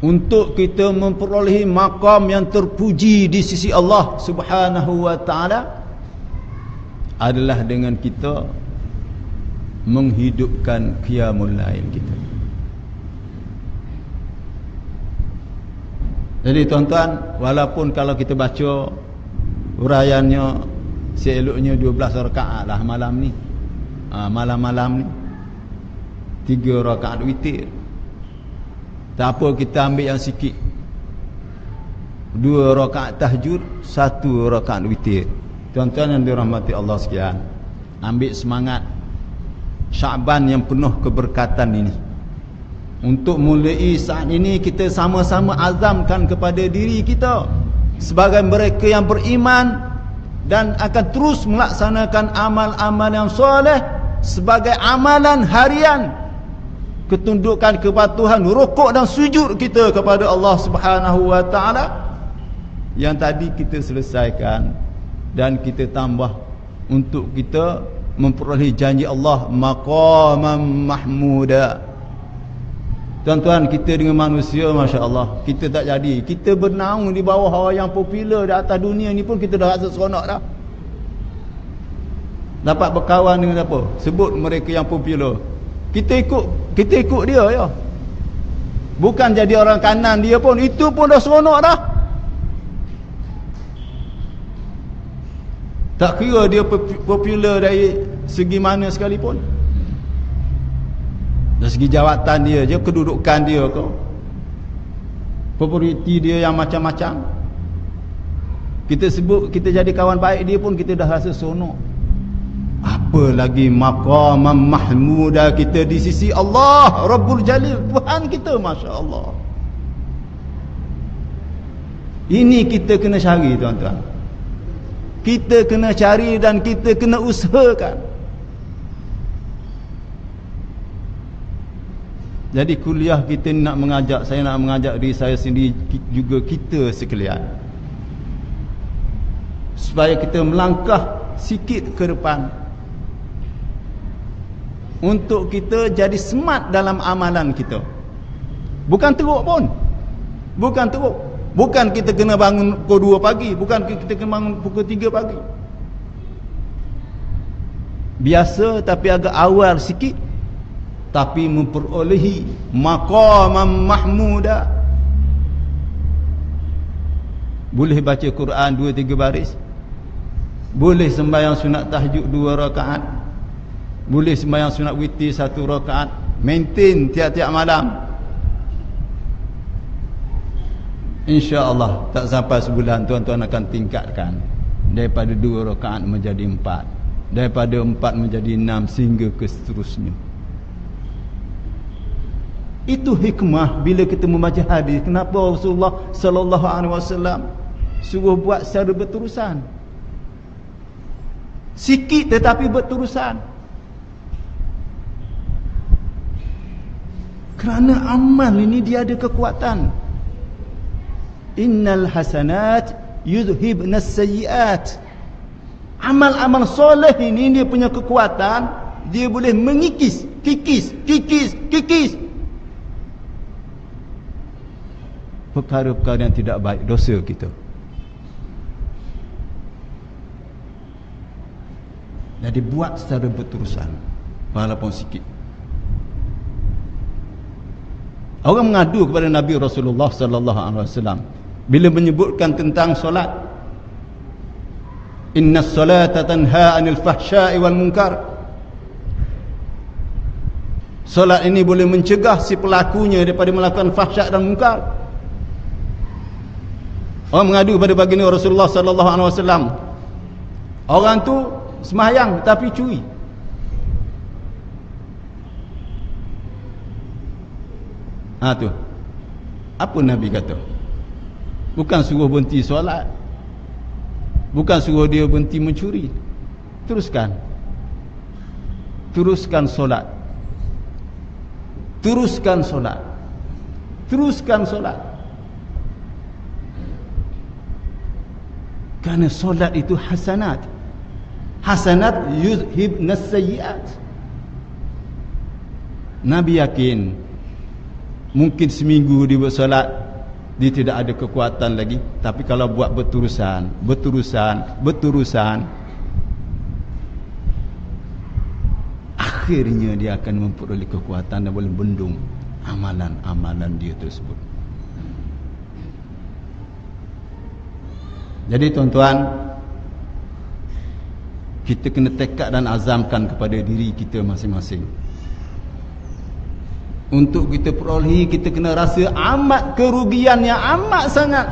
Untuk kita memperolehi maqam yang terpuji di sisi Allah Subhanahu wa taala adalah dengan kita menghidupkan qiyamul lail kita. Jadi tuan-tuan, walaupun kalau kita baca uraiannya seeloknya 12 rakaat lah malam ni, malam-malam ni 3 rakaat witir. Tak apa, kita ambil yang sikit, 2 rakaat tahajud, 1 rakaat witir. Tuan-tuan yang dirahmati Allah sekalian, ambil semangat Syaban yang penuh keberkatan ini. Untuk mulai saat ini, kita sama-sama azamkan kepada diri kita sebagai mereka yang beriman dan akan terus melaksanakan amal-amal yang soleh sebagai amalan harian, ketundukan, kepatuhan, rukuk dan sujud kita kepada Allah Subhanahu wa taala yang tadi kita selesaikan, dan kita tambah untuk kita memperoleh janji Allah maqaman mahmuda. Tuan-tuan, kita dengan manusia, Masya Allah, kita tak jadi. Kita bernaung di bawah orang yang popular di atas dunia ni pun kita dah rasa seronok dah. Dapat berkawan dengan apa? Sebut mereka yang popular, kita ikut dia ya. Bukan jadi orang kanan dia pun, itu pun dah seronok dah. Tak kira dia popular dari segi mana sekalipun, dari segi jawatan dia je, kedudukan dia ke, populariti dia yang macam-macam, kita sebut, kita jadi kawan baik dia pun kita dah rasa seronok. Apa lagi maqaman mahmuda kita di sisi Allah Rabbul Jalil, Tuhan kita, Masya Allah. Ini kita kena cari tuan-tuan, kita kena cari dan kita kena usahakan. Jadi kuliah kita nak mengajak, saya nak mengajak diri saya sendiri, juga kita sekalian, supaya kita melangkah sikit ke depan, untuk kita jadi smart dalam amalan kita. Bukan teruk pun, bukan teruk. Bukan kita kena bangun pukul 2 pagi, bukan kita kena bangun pukul 3 pagi. Biasa tapi agak awal sikit, tapi memperolehi maqaman mahmuda. Boleh baca Quran 2-3 baris, boleh sembahyang sunat tahajud 2 rakaat, boleh sembahyang sunat witir 1 rakaat, maintain tiap-tiap malam. InsyaAllah tak sampai sebulan tuan-tuan akan tingkatkan. Daripada 2 rakaat menjadi 4, daripada 4 menjadi 6, sehingga ke seterusnya. Itu hikmah bila kita membaca hadis. Kenapa Rasulullah sallallahu alaihi wasallam suruh buat secara berterusan, sikit tetapi berterusan. Kerana amal ini dia ada kekuatan. Innal hasanat yudhibnas sayyiat. Amal-amal soleh ini dia punya kekuatan, dia boleh mengikis, kikis perkara-perkara yang tidak baik, dosa kita. Jadi buat secara berterusan, walaupun sikit. Orang mengadu kepada Nabi Rasulullah sallallahu alaihi wasallam bila menyebutkan tentang solat. Innas salata tanha 'anil fahsya'i wal munkar. Solat ini boleh mencegah si pelakunya daripada melakukan fahsyak dan munkar. Orang mengadu kepada baginda Rasulullah sallallahu alaihi wasallam, orang tu sembahyang tapi curi. Tu. Apa Nabi kata? Bukan suruh berhenti solat, bukan suruh dia berhenti mencuri. Teruskan solat, teruskan solat. Kerana solat itu hasanat yuzhibnas sayyiat. Nabi yakin mungkin seminggu dia bersolat, dia tidak ada kekuatan lagi. Tapi kalau buat berterusan, akhirnya dia akan memperoleh kekuatan dan boleh bendung amalan-amalan dia tersebut. Jadi tuan-tuan, kita kena tekad dan azamkan kepada diri kita masing-masing. Untuk kita perolehi, kita kena rasa amat kerugian yang amat sangat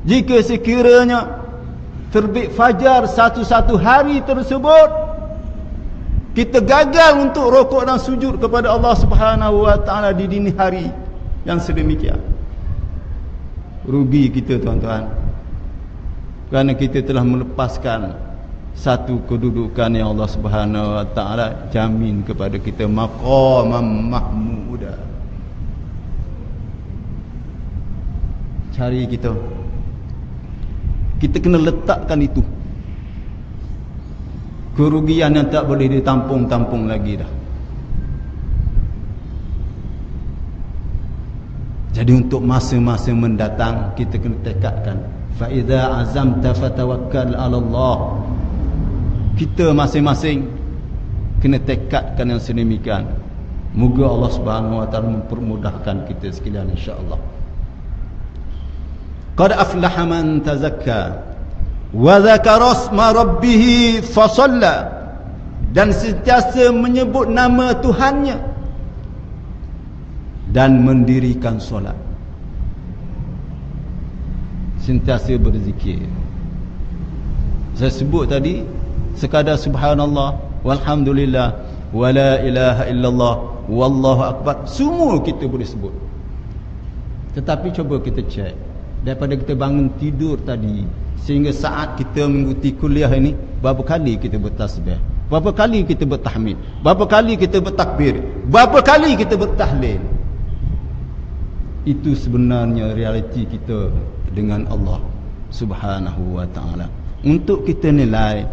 jika sekiranya terbit fajar satu-satu hari tersebut kita gagal untuk rukuk dan sujud kepada Allah Subhanahu wa taala di dini hari yang sedemikian. Rugi kita tuan-tuan, kerana kita telah melepaskan satu kedudukan yang Allah Subhanahu wa taala jamin kepada kita, maqamam mahmuda. Cari kita kena letakkan itu. Kerugian yang tak boleh ditampung-tampung lagi dah. Jadi untuk masa-masa mendatang kita kena tekadkan, fa iza azamta fatawakkal 'ala Allah. Kita masing-masing kena tekadkan yang sedemikian. Moga Allah Subhanahu wa taala mempermudahkan kita sekalian insya-Allah. Qad aflaha man tazakka wa dzakara isma rabbih fa shalla. Dan sentiasa menyebut nama Tuhannya dan mendirikan solat. Sentiasa berzikir. Saya sebut tadi sekadar subhanallah walhamdulillah wala ilaha illallah wallahu akbar, semua kita boleh sebut. Tetapi cuba kita cek, daripada kita bangun tidur tadi sehingga saat kita mengikuti kuliah ini, berapa kali kita bertasbih, berapa kali kita bertahmid, berapa kali kita bertakbir, berapa kali kita bertahlil. Itu sebenarnya realiti kita dengan Allah Subhanahu wa taala. Untuk kita nilai,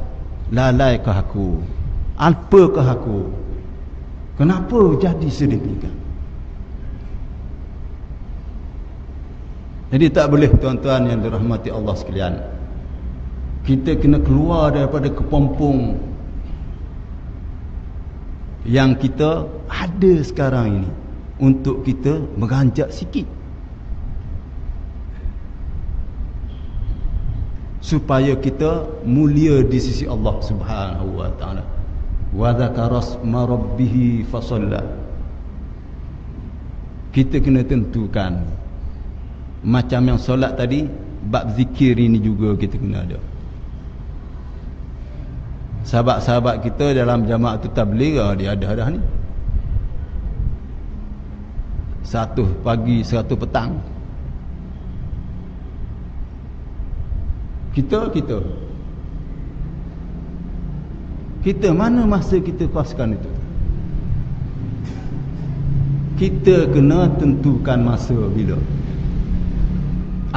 lalaikah aku, alpakah aku, kenapa jadi sedemikian. Jadi tak boleh tuan-tuan yang dirahmati Allah sekalian, kita kena keluar daripada kepompong yang kita ada sekarang ini untuk kita beranjak sikit, supaya kita mulia di sisi Allah Subhanahu wa taala. Wa dzakara isma rabbih fa shalla. Kita kena tentukan, macam yang solat tadi, bab zikir ini juga kita kena ada. Sahabat-sahabat kita dalam jamaah tu tabligh, dia ada dah ni. 1 pagi 1 petang. Kita mana masa kita koskan itu? Kita kena tentukan masa bila,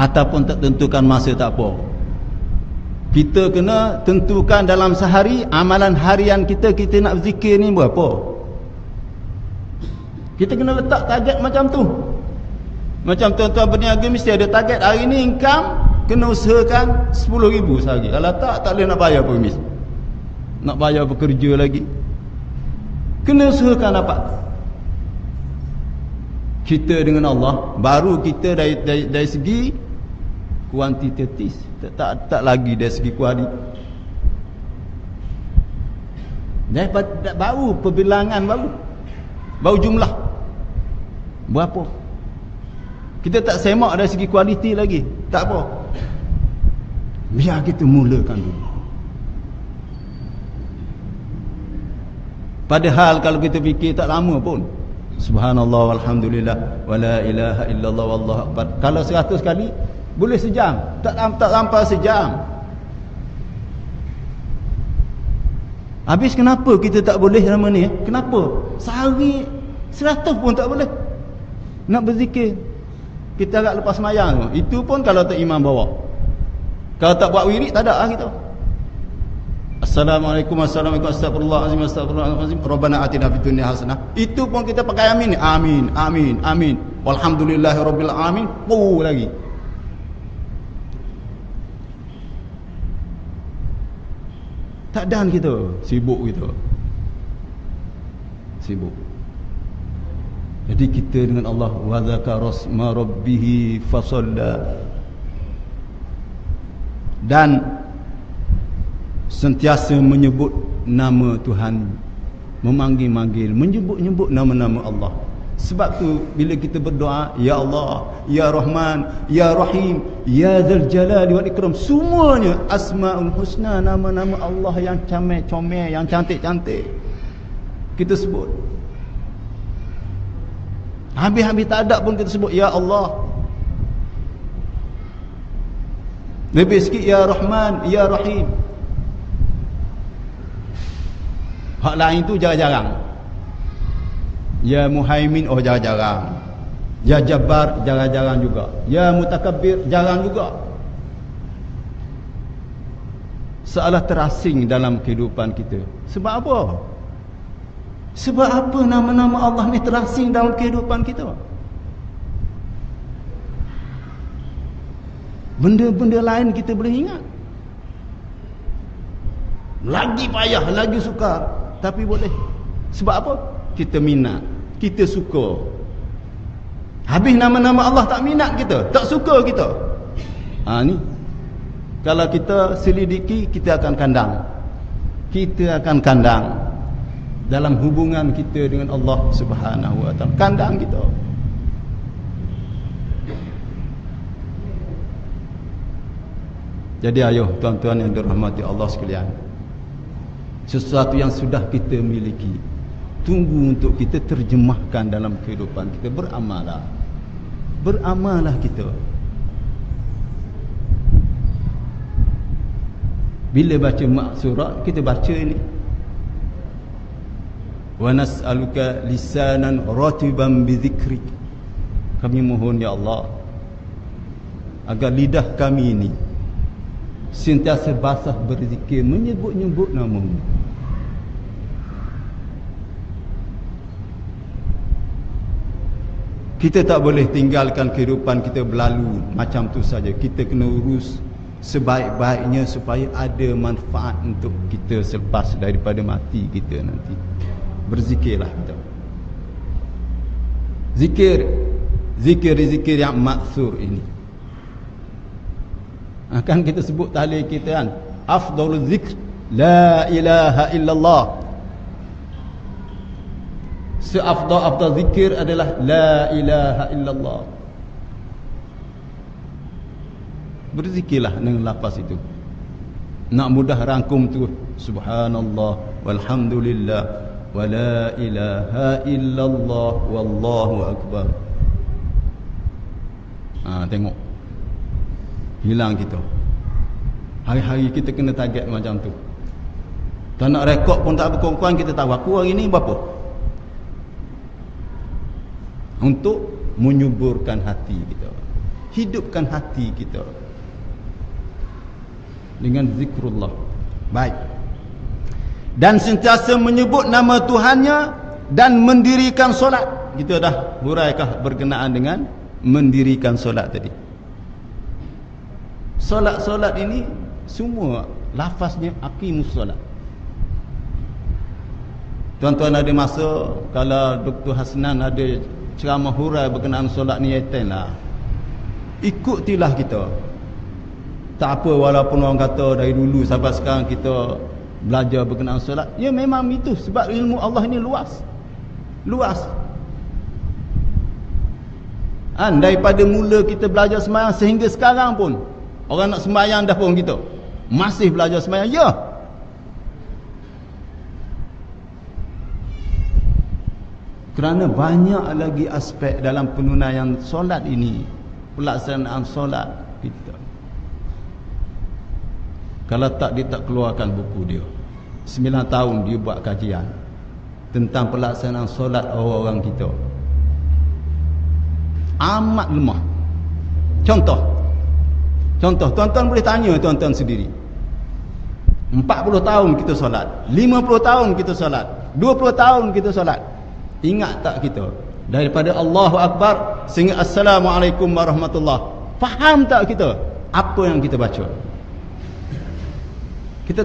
ataupun tak tentukan masa tak apa. Kita kena tentukan dalam sehari amalan harian kita nak zikir ni berapa. Kita kena letak target macam tu. Macam tuan-tuan berniaga mesti ada target. Hari ni income kena usahakan 10,000 sehari. Kalau tak boleh nak bayar pengemis, nak bayar pekerja lagi. Kena usahakan dapat. Kita dengan Allah, baru kita dari segi kuantitatif, tak lagi dari segi kualiti. Baru perbilangan, baru jumlah berapa. Kita tak semak dari segi kualiti lagi, tak apa. Biar kita mulakan dulu. Padahal kalau kita fikir tak lama pun, subhanallah walhamdulillah wala ilaha illallah wallahu akbar, kalau 100 kali boleh sejam, tak sampai sejam. Habis kenapa kita tak boleh nama ni? Kenapa sehari 100 pun tak boleh nak berzikir? Kita agak lepas semayang, itu pun kalau tak imam bawa. Kalau tak buat wirid tak ada lah kita. Assalamualaikum astagfirullahalazim astagfirullahalazim rabbana atina fid dunya hasanah, itu pun kita pakai amin, amin walhamdulillahirabbil alamin lagi. Tak dan kita sibuk. Jadi kita dengan Allah, wa dzakara asma rabbih fasalla, dan sentiasa menyebut nama Tuhan, memanggil-manggil, menyebut-nyebut nama-nama Allah. Sebab tu bila kita berdoa, ya Allah, ya Rahman, ya Rahim, ya Dzal Jalali wal Ikram, semuanya asmaul husna, nama-nama Allah yang comel-comel, yang cantik-cantik kita sebut. Habis-habis tak ada pun kita sebut ya Allah. Lebih sikit ya Rahman, ya Rahim. Hak lain tu jarang-jarang. Ya Muhaimin, jarang-jarang. Ya Jabbar, jarang-jarang juga. Ya Mutakabbir, jarang juga. Seolah terasing dalam kehidupan kita. Sebab apa? Sebab apa nama-nama Allah ni terasing dalam kehidupan kita? Benda-benda lain kita boleh ingat, lagi payah, lagi sukar, tapi boleh. Sebab apa? Kita minat, kita suka. Habis nama-nama Allah tak minat kita, tak suka kita. Ni kalau kita selidiki, kita akan kandang dalam hubungan kita dengan Allah Subhanahu wa taala. Kandang kita. Jadi ayuh tuan-tuan yang dirahmati Allah sekalian, sesuatu yang sudah kita miliki, tunggu untuk kita terjemahkan dalam kehidupan kita. Beramallah kita. Bila baca maksurat, kita baca ini, wa nas'aluka lisanan ratiban bi dzikrik. Kami mohon ya Allah agar lidah kami ini sentiasa basah berzikir, menyebut-nyebut nama-Mu. Kita tak boleh tinggalkan kehidupan kita berlalu macam tu saja. Kita kena urus sebaik-baiknya supaya ada manfaat untuk kita selepas daripada mati kita nanti. Berzikirlah kita. Zikir yang maksur ini. Kan kita sebut tahlil kita kan, afdalul zikr la ilaha illallah. Seafdal zikir adalah la ilaha illallah. berzikirlah dengan lafaz itu. Nak mudah rangkum tu, subhanallah walhamdulillah wa la ilaha illallah wallahu akbar. Tengok hilang kita. Hari-hari kita kena target macam tu. Tak nak rekod pun tak berkurang-kurang, kita tahu aku hari ni berapa. Untuk menyuburkan hati kita, hidupkan hati kita dengan zikrullah. Baik. Dan sentiasa menyebut nama Tuhannya dan mendirikan solat. Kita dah huraikah berkenaan dengan mendirikan solat tadi. Solat-solat ini semua lafaznya aqimus solat. Tuan-tuan ada masa kalau Dr. Hasnan ada ceramah hurai berkenaan solat ni, lah ikutilah kita. Tak apa walaupun orang kata dari dulu sampai sekarang kita belajar berkenaan solat, ya memang itu sebab ilmu Allah ini luas. Daripada mula kita belajar sembahyang sehingga sekarang pun orang nak sembahyang dah pun kita masih belajar sembahyang. Ya, kerana banyak lagi aspek dalam penunaian solat ini, pelaksanaan solat kita. Kalau tak, dia tak keluarkan buku dia. 9 tahun dia buat kajian tentang pelaksanaan solat orang-orang kita. Amat lemah. Contoh, tuan-tuan boleh tanya tuan-tuan sendiri. 40 tahun kita solat, 50 tahun kita solat, 20 tahun kita solat. Ingat tak kita daripada Allahu Akbar sehingga Assalamualaikum warahmatullah, faham tak kita apa yang kita baca? Kita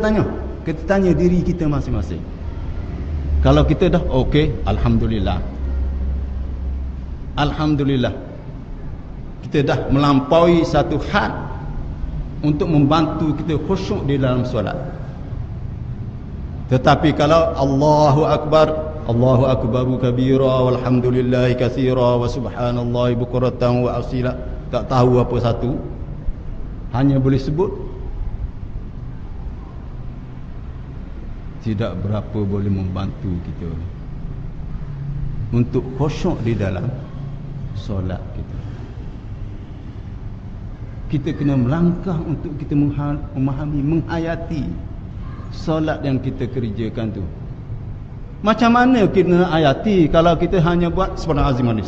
tanya diri kita masing-masing. Kalau kita dah okey, alhamdulillah, kita dah melampaui satu had untuk membantu kita khusyuk di dalam solat. Tetapi kalau Allahu akbaru kabira walhamdulillahi katsira wa subhanallahi bukratan wa asila, tak tahu apa satu, hanya boleh sebut, tidak berapa boleh membantu kita untuk khusyuk di dalam solat kita. Kita kena melangkah untuk kita memahami, menghayati solat yang kita kerjakan tu. Macam mana kita nak ayati kalau kita hanya buat subhanallah,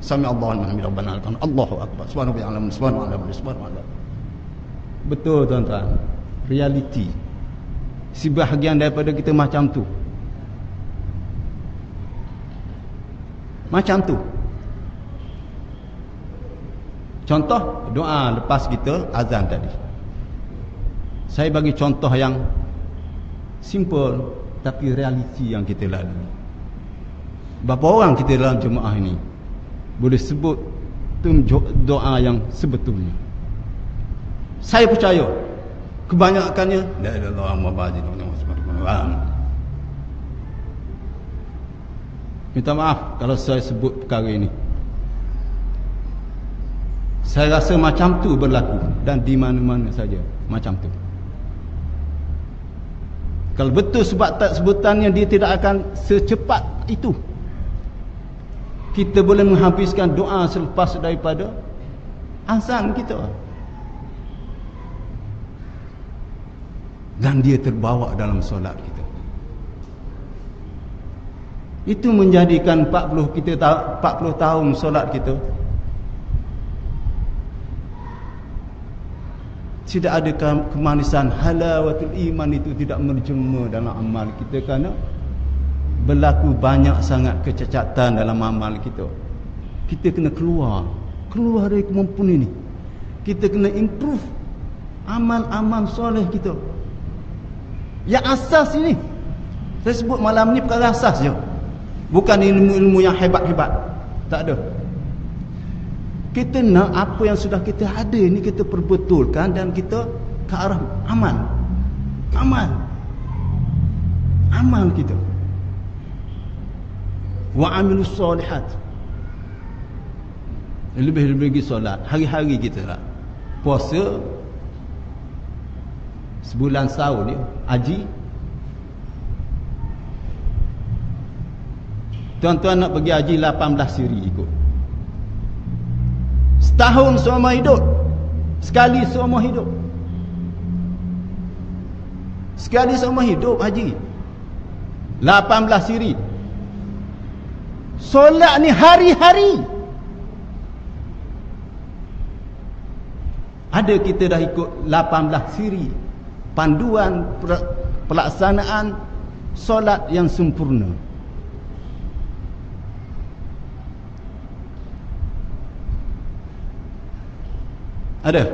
sami Allahu liman hamidah, rabbana lakal, Allahu akbar, subhanallah. Betul tuan-tuan, realiti sebahagian daripada kita macam tu. Contoh doa lepas kita azan tadi. Saya bagi contoh yang simple tapi realiti yang kita lalui. Berapa orang kita dalam jemaah ini boleh sebut doa yang sebetulnya? Saya percaya kebanyakannya la ilaha illallah Muhammadur Rasulullah. Minta maaf kalau saya sebut perkara ini. Saya rasa macam tu berlaku dan di mana-mana saja macam tu. Kalau betul sebab tak sebutannya, dia tidak akan secepat itu. Kita boleh menghabiskan doa selepas daripada azan kita, dan dia terbawa dalam solat kita. Itu menjadikan 40 tahun solat kita tidak ada kemanisan. Halawatul iman itu tidak menjema dalam amal kita kerana berlaku banyak sangat kecacatan dalam amal kita. Kita kena keluar dari kemampuan ini. Kita kena improve amal-amal soleh kita. Yang asas ini saya sebut malam ni perkara asas je, bukan ilmu-ilmu yang hebat-hebat. Tak ada. Kita nak apa yang sudah kita ada ni kita perbetulkan dan kita ke arah amal kita. Wa amilus solihat. Lebih-lebih solat hari-hari kita lah. puasa sebulan setahun dia, haji. Tuan-tuan nak pergi haji 18 siri ikut. Setahun seumur hidup. Sekali seumur hidup. Sekali seumur hidup haji. 18 siri. Solat ni hari-hari. Ada kita dah ikut 18 siri. Panduan pelaksanaan solat yang sempurna. Ada.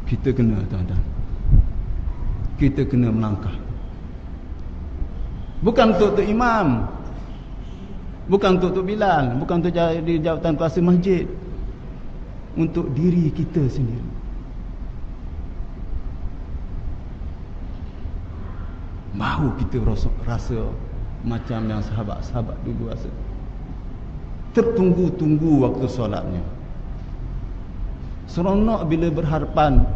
Kita kena, tuan-tuan. Kita kena melangkah. Bukan untuk imam, bukan untuk Bilal, bukan untuk jadi jawatan kuasa masjid, untuk diri kita sendiri. Mahu kita rasa macam yang sahabat-sahabat dulu rasa. Tertunggu-tunggu waktu solatnya. Seronok bila berharapan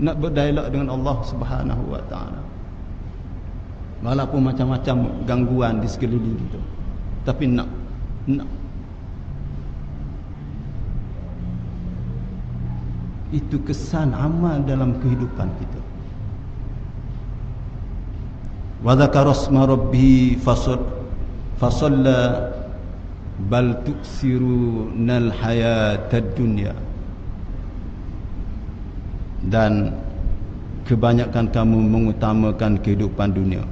nak berdialog dengan Allah Subhanahu wa taala. Walaupun macam-macam gangguan di sekeliling kita, tapi nak itu kesan amal dalam kehidupan kita. Wa dzakara asma rabbihi fasalla bal tuksirunal hayatad dunya. Dan kebanyakan kamu mengutamakan kehidupan dunia.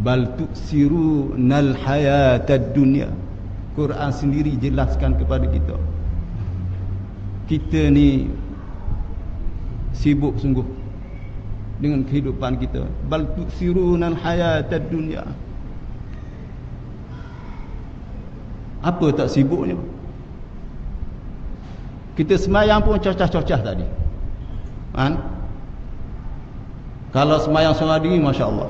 Bal tuksirunal hayatad dunya. Quran sendiri jelaskan kepada kita. Kita ni sibuk sungguh dengan kehidupan kita. Bal tuksirunal hayatad dunya. Apa tak sibuknya? Kita semayang pun cocah-cocah tadi. Kan? Kalau semayang seorang diri, Masya Allah.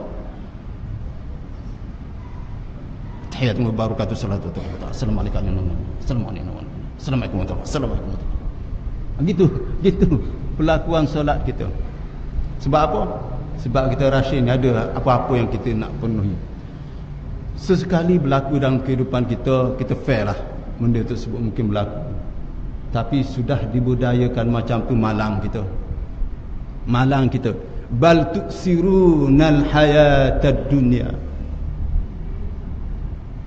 Tahiyatul barakatuh salatu Assalamualaikum warahmatullahi wabarakatuh. Assalamualaikum. Gitu perlakuan solat kita. Sebab apa? Sebab kita rasa ni ada apa-apa yang kita nak penuhi. Sesekali berlaku dalam kehidupan kita, kita fair lah. Benda tersebut mungkin berlaku. Tapi sudah dibudayakan macam tu malang kita. Malang kita. Bal tuksirunal hayatad dunya.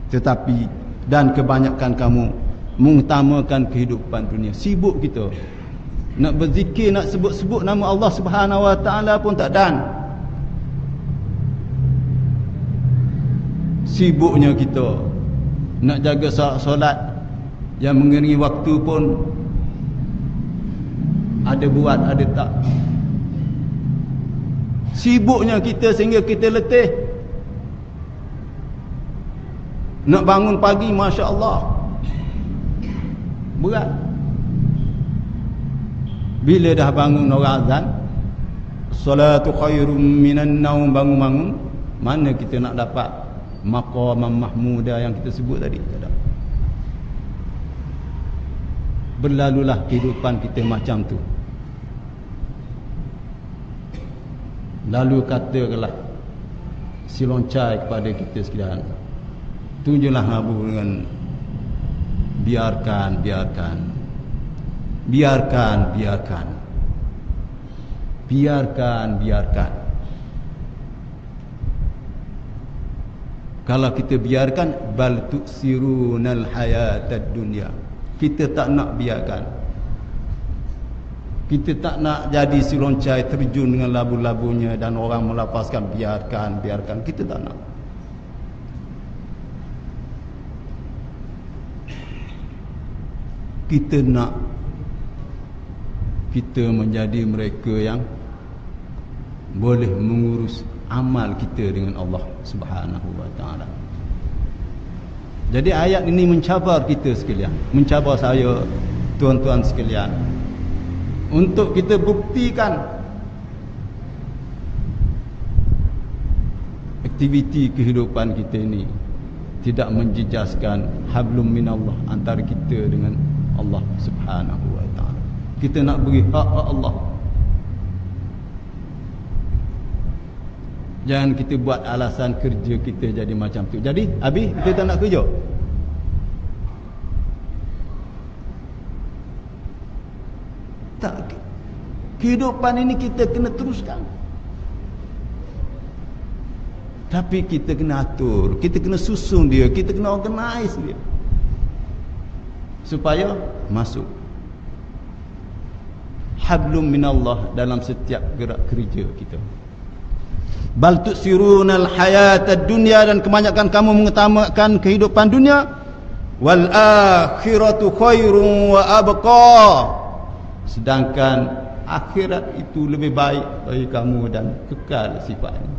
Tetapi dan kebanyakan kamu mengutamakan kehidupan dunia. Sibuk kita. Nak berzikir, nak sebut-sebut nama Allah Subhanahu wa taala pun tak dan. Sibuknya kita nak jaga solat yang mengiringi waktu pun ada buat, ada tak. Sibuknya kita sehingga kita letih. Nak bangun pagi, Masya Allah, berat. Bila dah bangun orang azan, salatu khairum minan naum, bangun-bangun, mana kita nak dapat maqam mahmuda yang kita sebut tadi? Tak ada. Berlalulah kehidupan kita macam tu. Lalu katakanlah siloncai kepada kita sekalian, tunjuklah Abu dengan biarkan. Kalau kita biarkan, bal tuksirunal hayatad dunya. Kita tak nak biarkan. Kita tak nak jadi siloncai terjun dengan labu-labunya dan orang melapaskan biarkan. Kita tak nak. Kita nak kita menjadi mereka yang boleh mengurus amal kita dengan Allah Subhanahu wa taala. Jadi ayat ini mencabar kita sekalian, mencabar saya, tuan-tuan sekalian, untuk kita buktikan aktiviti kehidupan kita ini tidak menjejaskan hablum minallah antara kita dengan Allah Subhanahu wa ta'ala. Kita nak beri hak Allah. Jangan kita buat alasan kerja kita jadi macam tu. Jadi habis kita tak nak kerja. Tak, kehidupan ini kita kena teruskan. Tapi kita kena atur, kita kena susun dia, kita kena organize dia supaya masuk hablum minallah dalam setiap gerak kerja kita. Bal tu'sirunal hayatad dunya, dan kebanyakan kamu mengutamakan kehidupan dunia. Wal akhiratu khairun wa abqa, sedangkan akhirat itu lebih baik bagi kamu dan kekal sifatnya.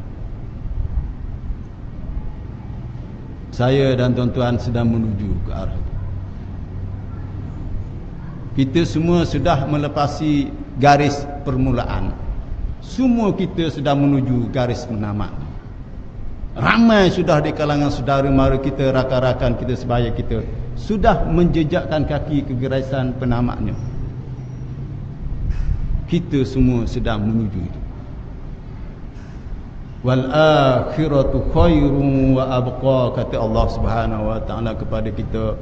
Saya dan tuan-tuan sedang menuju ke arah itu. Kita semua sudah melepasi garis permulaan. Semua kita sedang menuju garis penamat. Ramai sudah di kalangan saudara mara kita, rakan-rakan kita, sebaya kita sudah menjejakkan kaki ke garisan penamatnya. Kita semua sedang menuju itu. Wal akhiratu khairun wa abqa, kata Allah Subhanahu wa ta'ala kepada kita,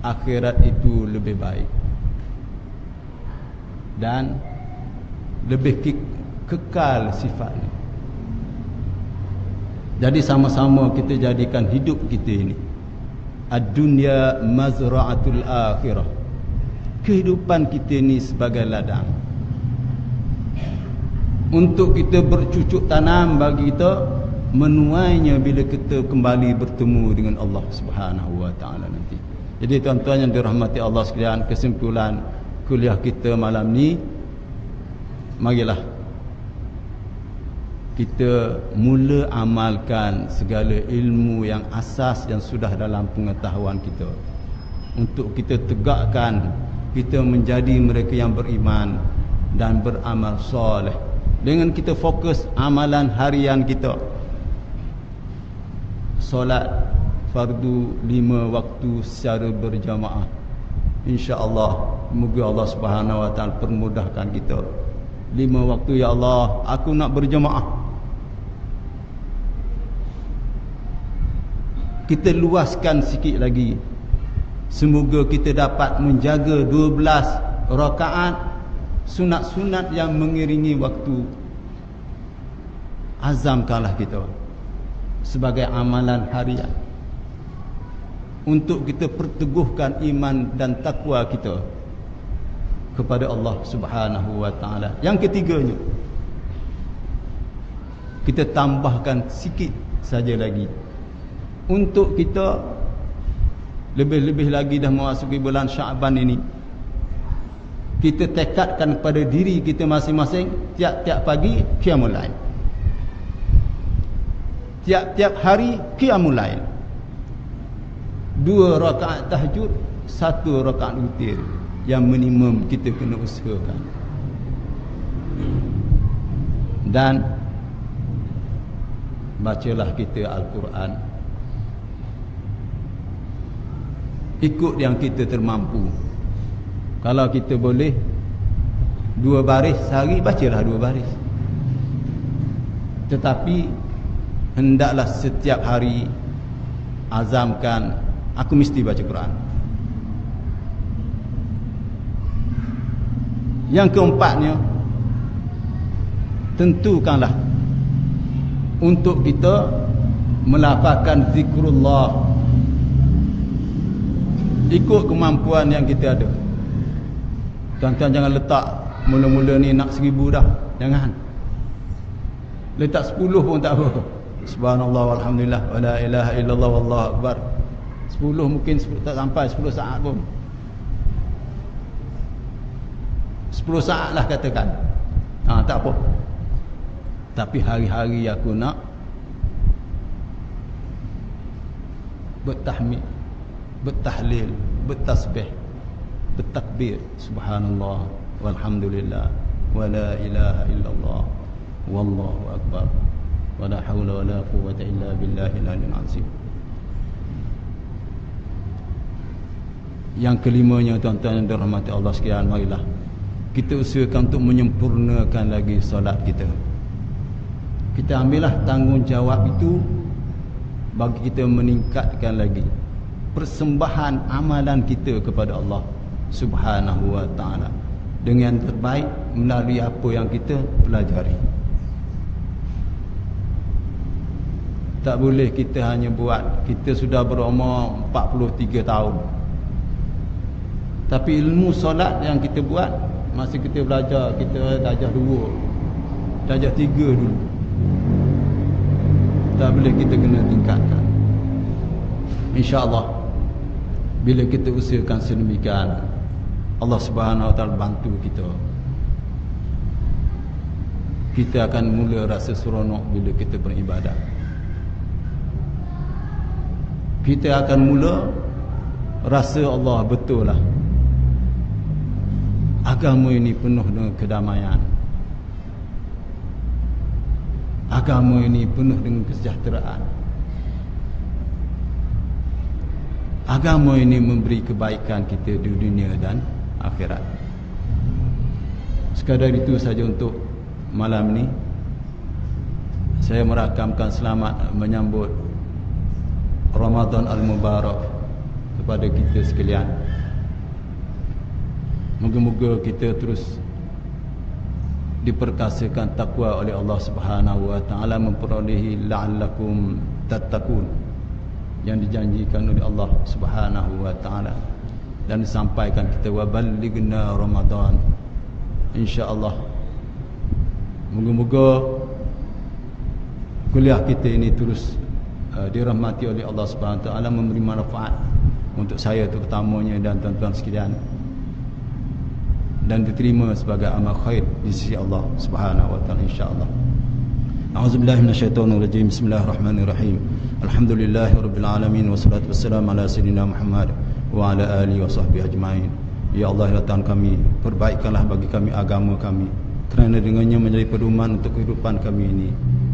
akhirat itu lebih baik dan lebih kekal sifatnya. Jadi sama-sama kita jadikan hidup kita ini ad-dunya mazra'atul akhirah. Kehidupan kita ini sebagai ladang untuk kita bercucuk tanam bagi kita menuainya bila kita kembali bertemu dengan Allah Subhanahu wa ta'ala nanti. Jadi tuan-tuan yang dirahmati Allah sekalian, kesimpulan kuliah kita malam ni, marilah kita mula amalkan segala ilmu yang asas yang sudah dalam pengetahuan kita, untuk kita tegakkan kita menjadi mereka yang beriman dan beramal soleh. Dengan kita fokus amalan harian kita, solat fardu 5 waktu secara berjamaah, insya-Allah moga Allah Subhanahu wa ta'ala permudahkan kita. 5 waktu, ya Allah aku nak berjamaah. Kita luaskan sikit lagi, semoga kita dapat menjaga 12 rakaat sunat-sunat yang mengiringi waktu. Azamkanlah kita sebagai amalan harian untuk kita perteguhkan iman dan takwa kita kepada Allah Subhanahu wa ta'ala. Yang ketiganya, kita tambahkan sikit saja lagi untuk kita lebih-lebih lagi dah memasuki bulan Syaban ini. Kita tekadkan pada diri kita masing-masing, tiap-tiap pagi qiyamul lail, tiap-tiap hari qiyamul lail, 2 rakaat tahajud, 1 rakaat witir, yang minimum kita kena usahakan. Dan bacalah kita Al-Quran ikut yang kita termampu. Kalau kita boleh 2 baris sehari, bacalah 2 baris. Tetapi hendaklah setiap hari azamkan, aku mesti baca Quran. Yang keempatnya, tentukanlah untuk kita melafazkan zikrullah ikut kemampuan yang kita ada. Tuan-tuan jangan letak mula-mula ni nak 1000 dah, jangan. Letak 10 pun tak apa. Subhanallah walhamdulillah wala ilaha illallah wallahu akbar. 10 mungkin 10 tak sampai 10 saat pun. 10 saat lah katakan. Tak apa. Tapi hari-hari aku nak bertahmid, bertahlil, bertasbih, bertakbir, subhanallah walhamdulillah wala ilaha illallah wallahu akbar wala haula wala quwwata illa billahil aliyyil azim. Yang kelimanya, tuan-tuan yang dirahmati Allah sekalian, marilah kita usahakan untuk menyempurnakan lagi solat kita. Kita ambillah tanggungjawab itu bagi kita meningkatkan lagi persembahan amalan kita kepada Allah Subhanahu wa ta'ala dengan terbaik melalui apa yang kita pelajari. Tak boleh kita hanya buat, kita sudah berumur 43 tahun, tapi ilmu solat yang kita buat masa kita belajar, kita darjah 2, darjah 3 dulu. Tak boleh, kita kena tingkatkan. InsyaAllah bila kita usahakan sedemikian, Allah Subhanahu wa ta'ala bantu kita. Kita akan mula rasa seronok bila kita beribadat. Kita akan mula rasa Allah betul lah, agama ini penuh dengan kedamaian, agama ini penuh dengan kesejahteraan, agama ini memberi kebaikan kita di dunia dan akhirat. Sekadar itu saja untuk malam ini. Saya merakamkan selamat menyambut Ramadan Al-Mubarak kepada kita sekalian. Moga-moga kita terus diperkasakan takwa oleh Allah Subhanahu wa ta'ala, memperolehi la'allakum tattaqun yang dijanjikan oleh Allah Subhanahu wa ta'ala, dan disampaikan kita wa ballighna Ramadan, insya-Allah. Moga-moga kuliah kita ini terus dirahmati oleh Allah Subhanahu wa ta'ala, memberi manfaat untuk saya terutamanya dan tuan-tuan sekalian, dan diterima sebagai amal khair di sisi Allah Subhanahu wa ta'ala, insya-Allah. A'udzubillahi minasyaitonirrajim. Bismillahirrahmanirrahim. Alhamdulillahirabbil alamin, wassalatu wassalamu ala sayyidina Muhammad wa ala alihi wa sahbihi ajmain. Ya Allah, ya Tuhan kami, perbaikkanlah bagi kami agama kami, kerana dengannya menjadi pedoman untuk kehidupan kami ini.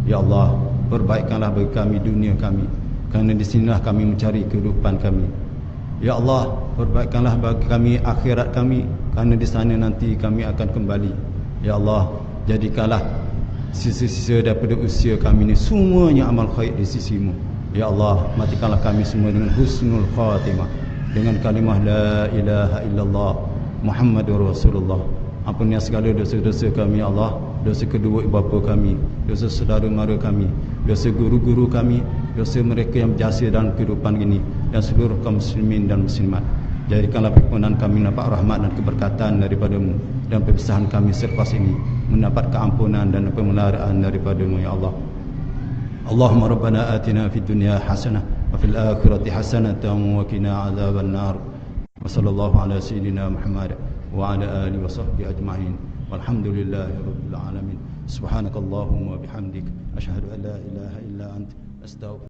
Ya Allah, perbaikkanlah bagi kami dunia kami, kerana di sinilah kami mencari kehidupan kami. Ya Allah, perbaikkanlah bagi kami akhirat kami, kerana di sana nanti kami akan kembali. Ya Allah, jadikanlah sisa-sisa daripada usia kami ini semuanya amal khair di sisimu. Ya Allah, matikanlah kami semua dengan husnul khatimah, dengan kalimah la ilaha illallah Muhammadur Rasulullah. Ampunilah segala dosa-dosa kami, ya Allah, dosa kedua ibu bapa kami, dosa saudara mara kami, dosa guru-guru kami, dosa mereka yang berjasa dalam kehidupan ini, dan seluruh kaum muslimin dan muslimat. Jadikanlah perkenan kami mendapat rahmat dan keberkatan daripada-Mu, dan perpisahan kami selepas ini mendapat keampunan dan pemeliharaan daripada-Mu, ya Allah. Allahumma rabbana atina fid dunya hasanah wa fil akhirati hasanatan wa qina adzabannar. Wa sallallahu ala sayyidina Muhammad wa ala alihi wa sahbihi ajma'in. Walhamdulillahi rabbil alamin. Subhanakallahumma wa bihamdik, asyhadu an la ilaha illa anta, astaghfiruka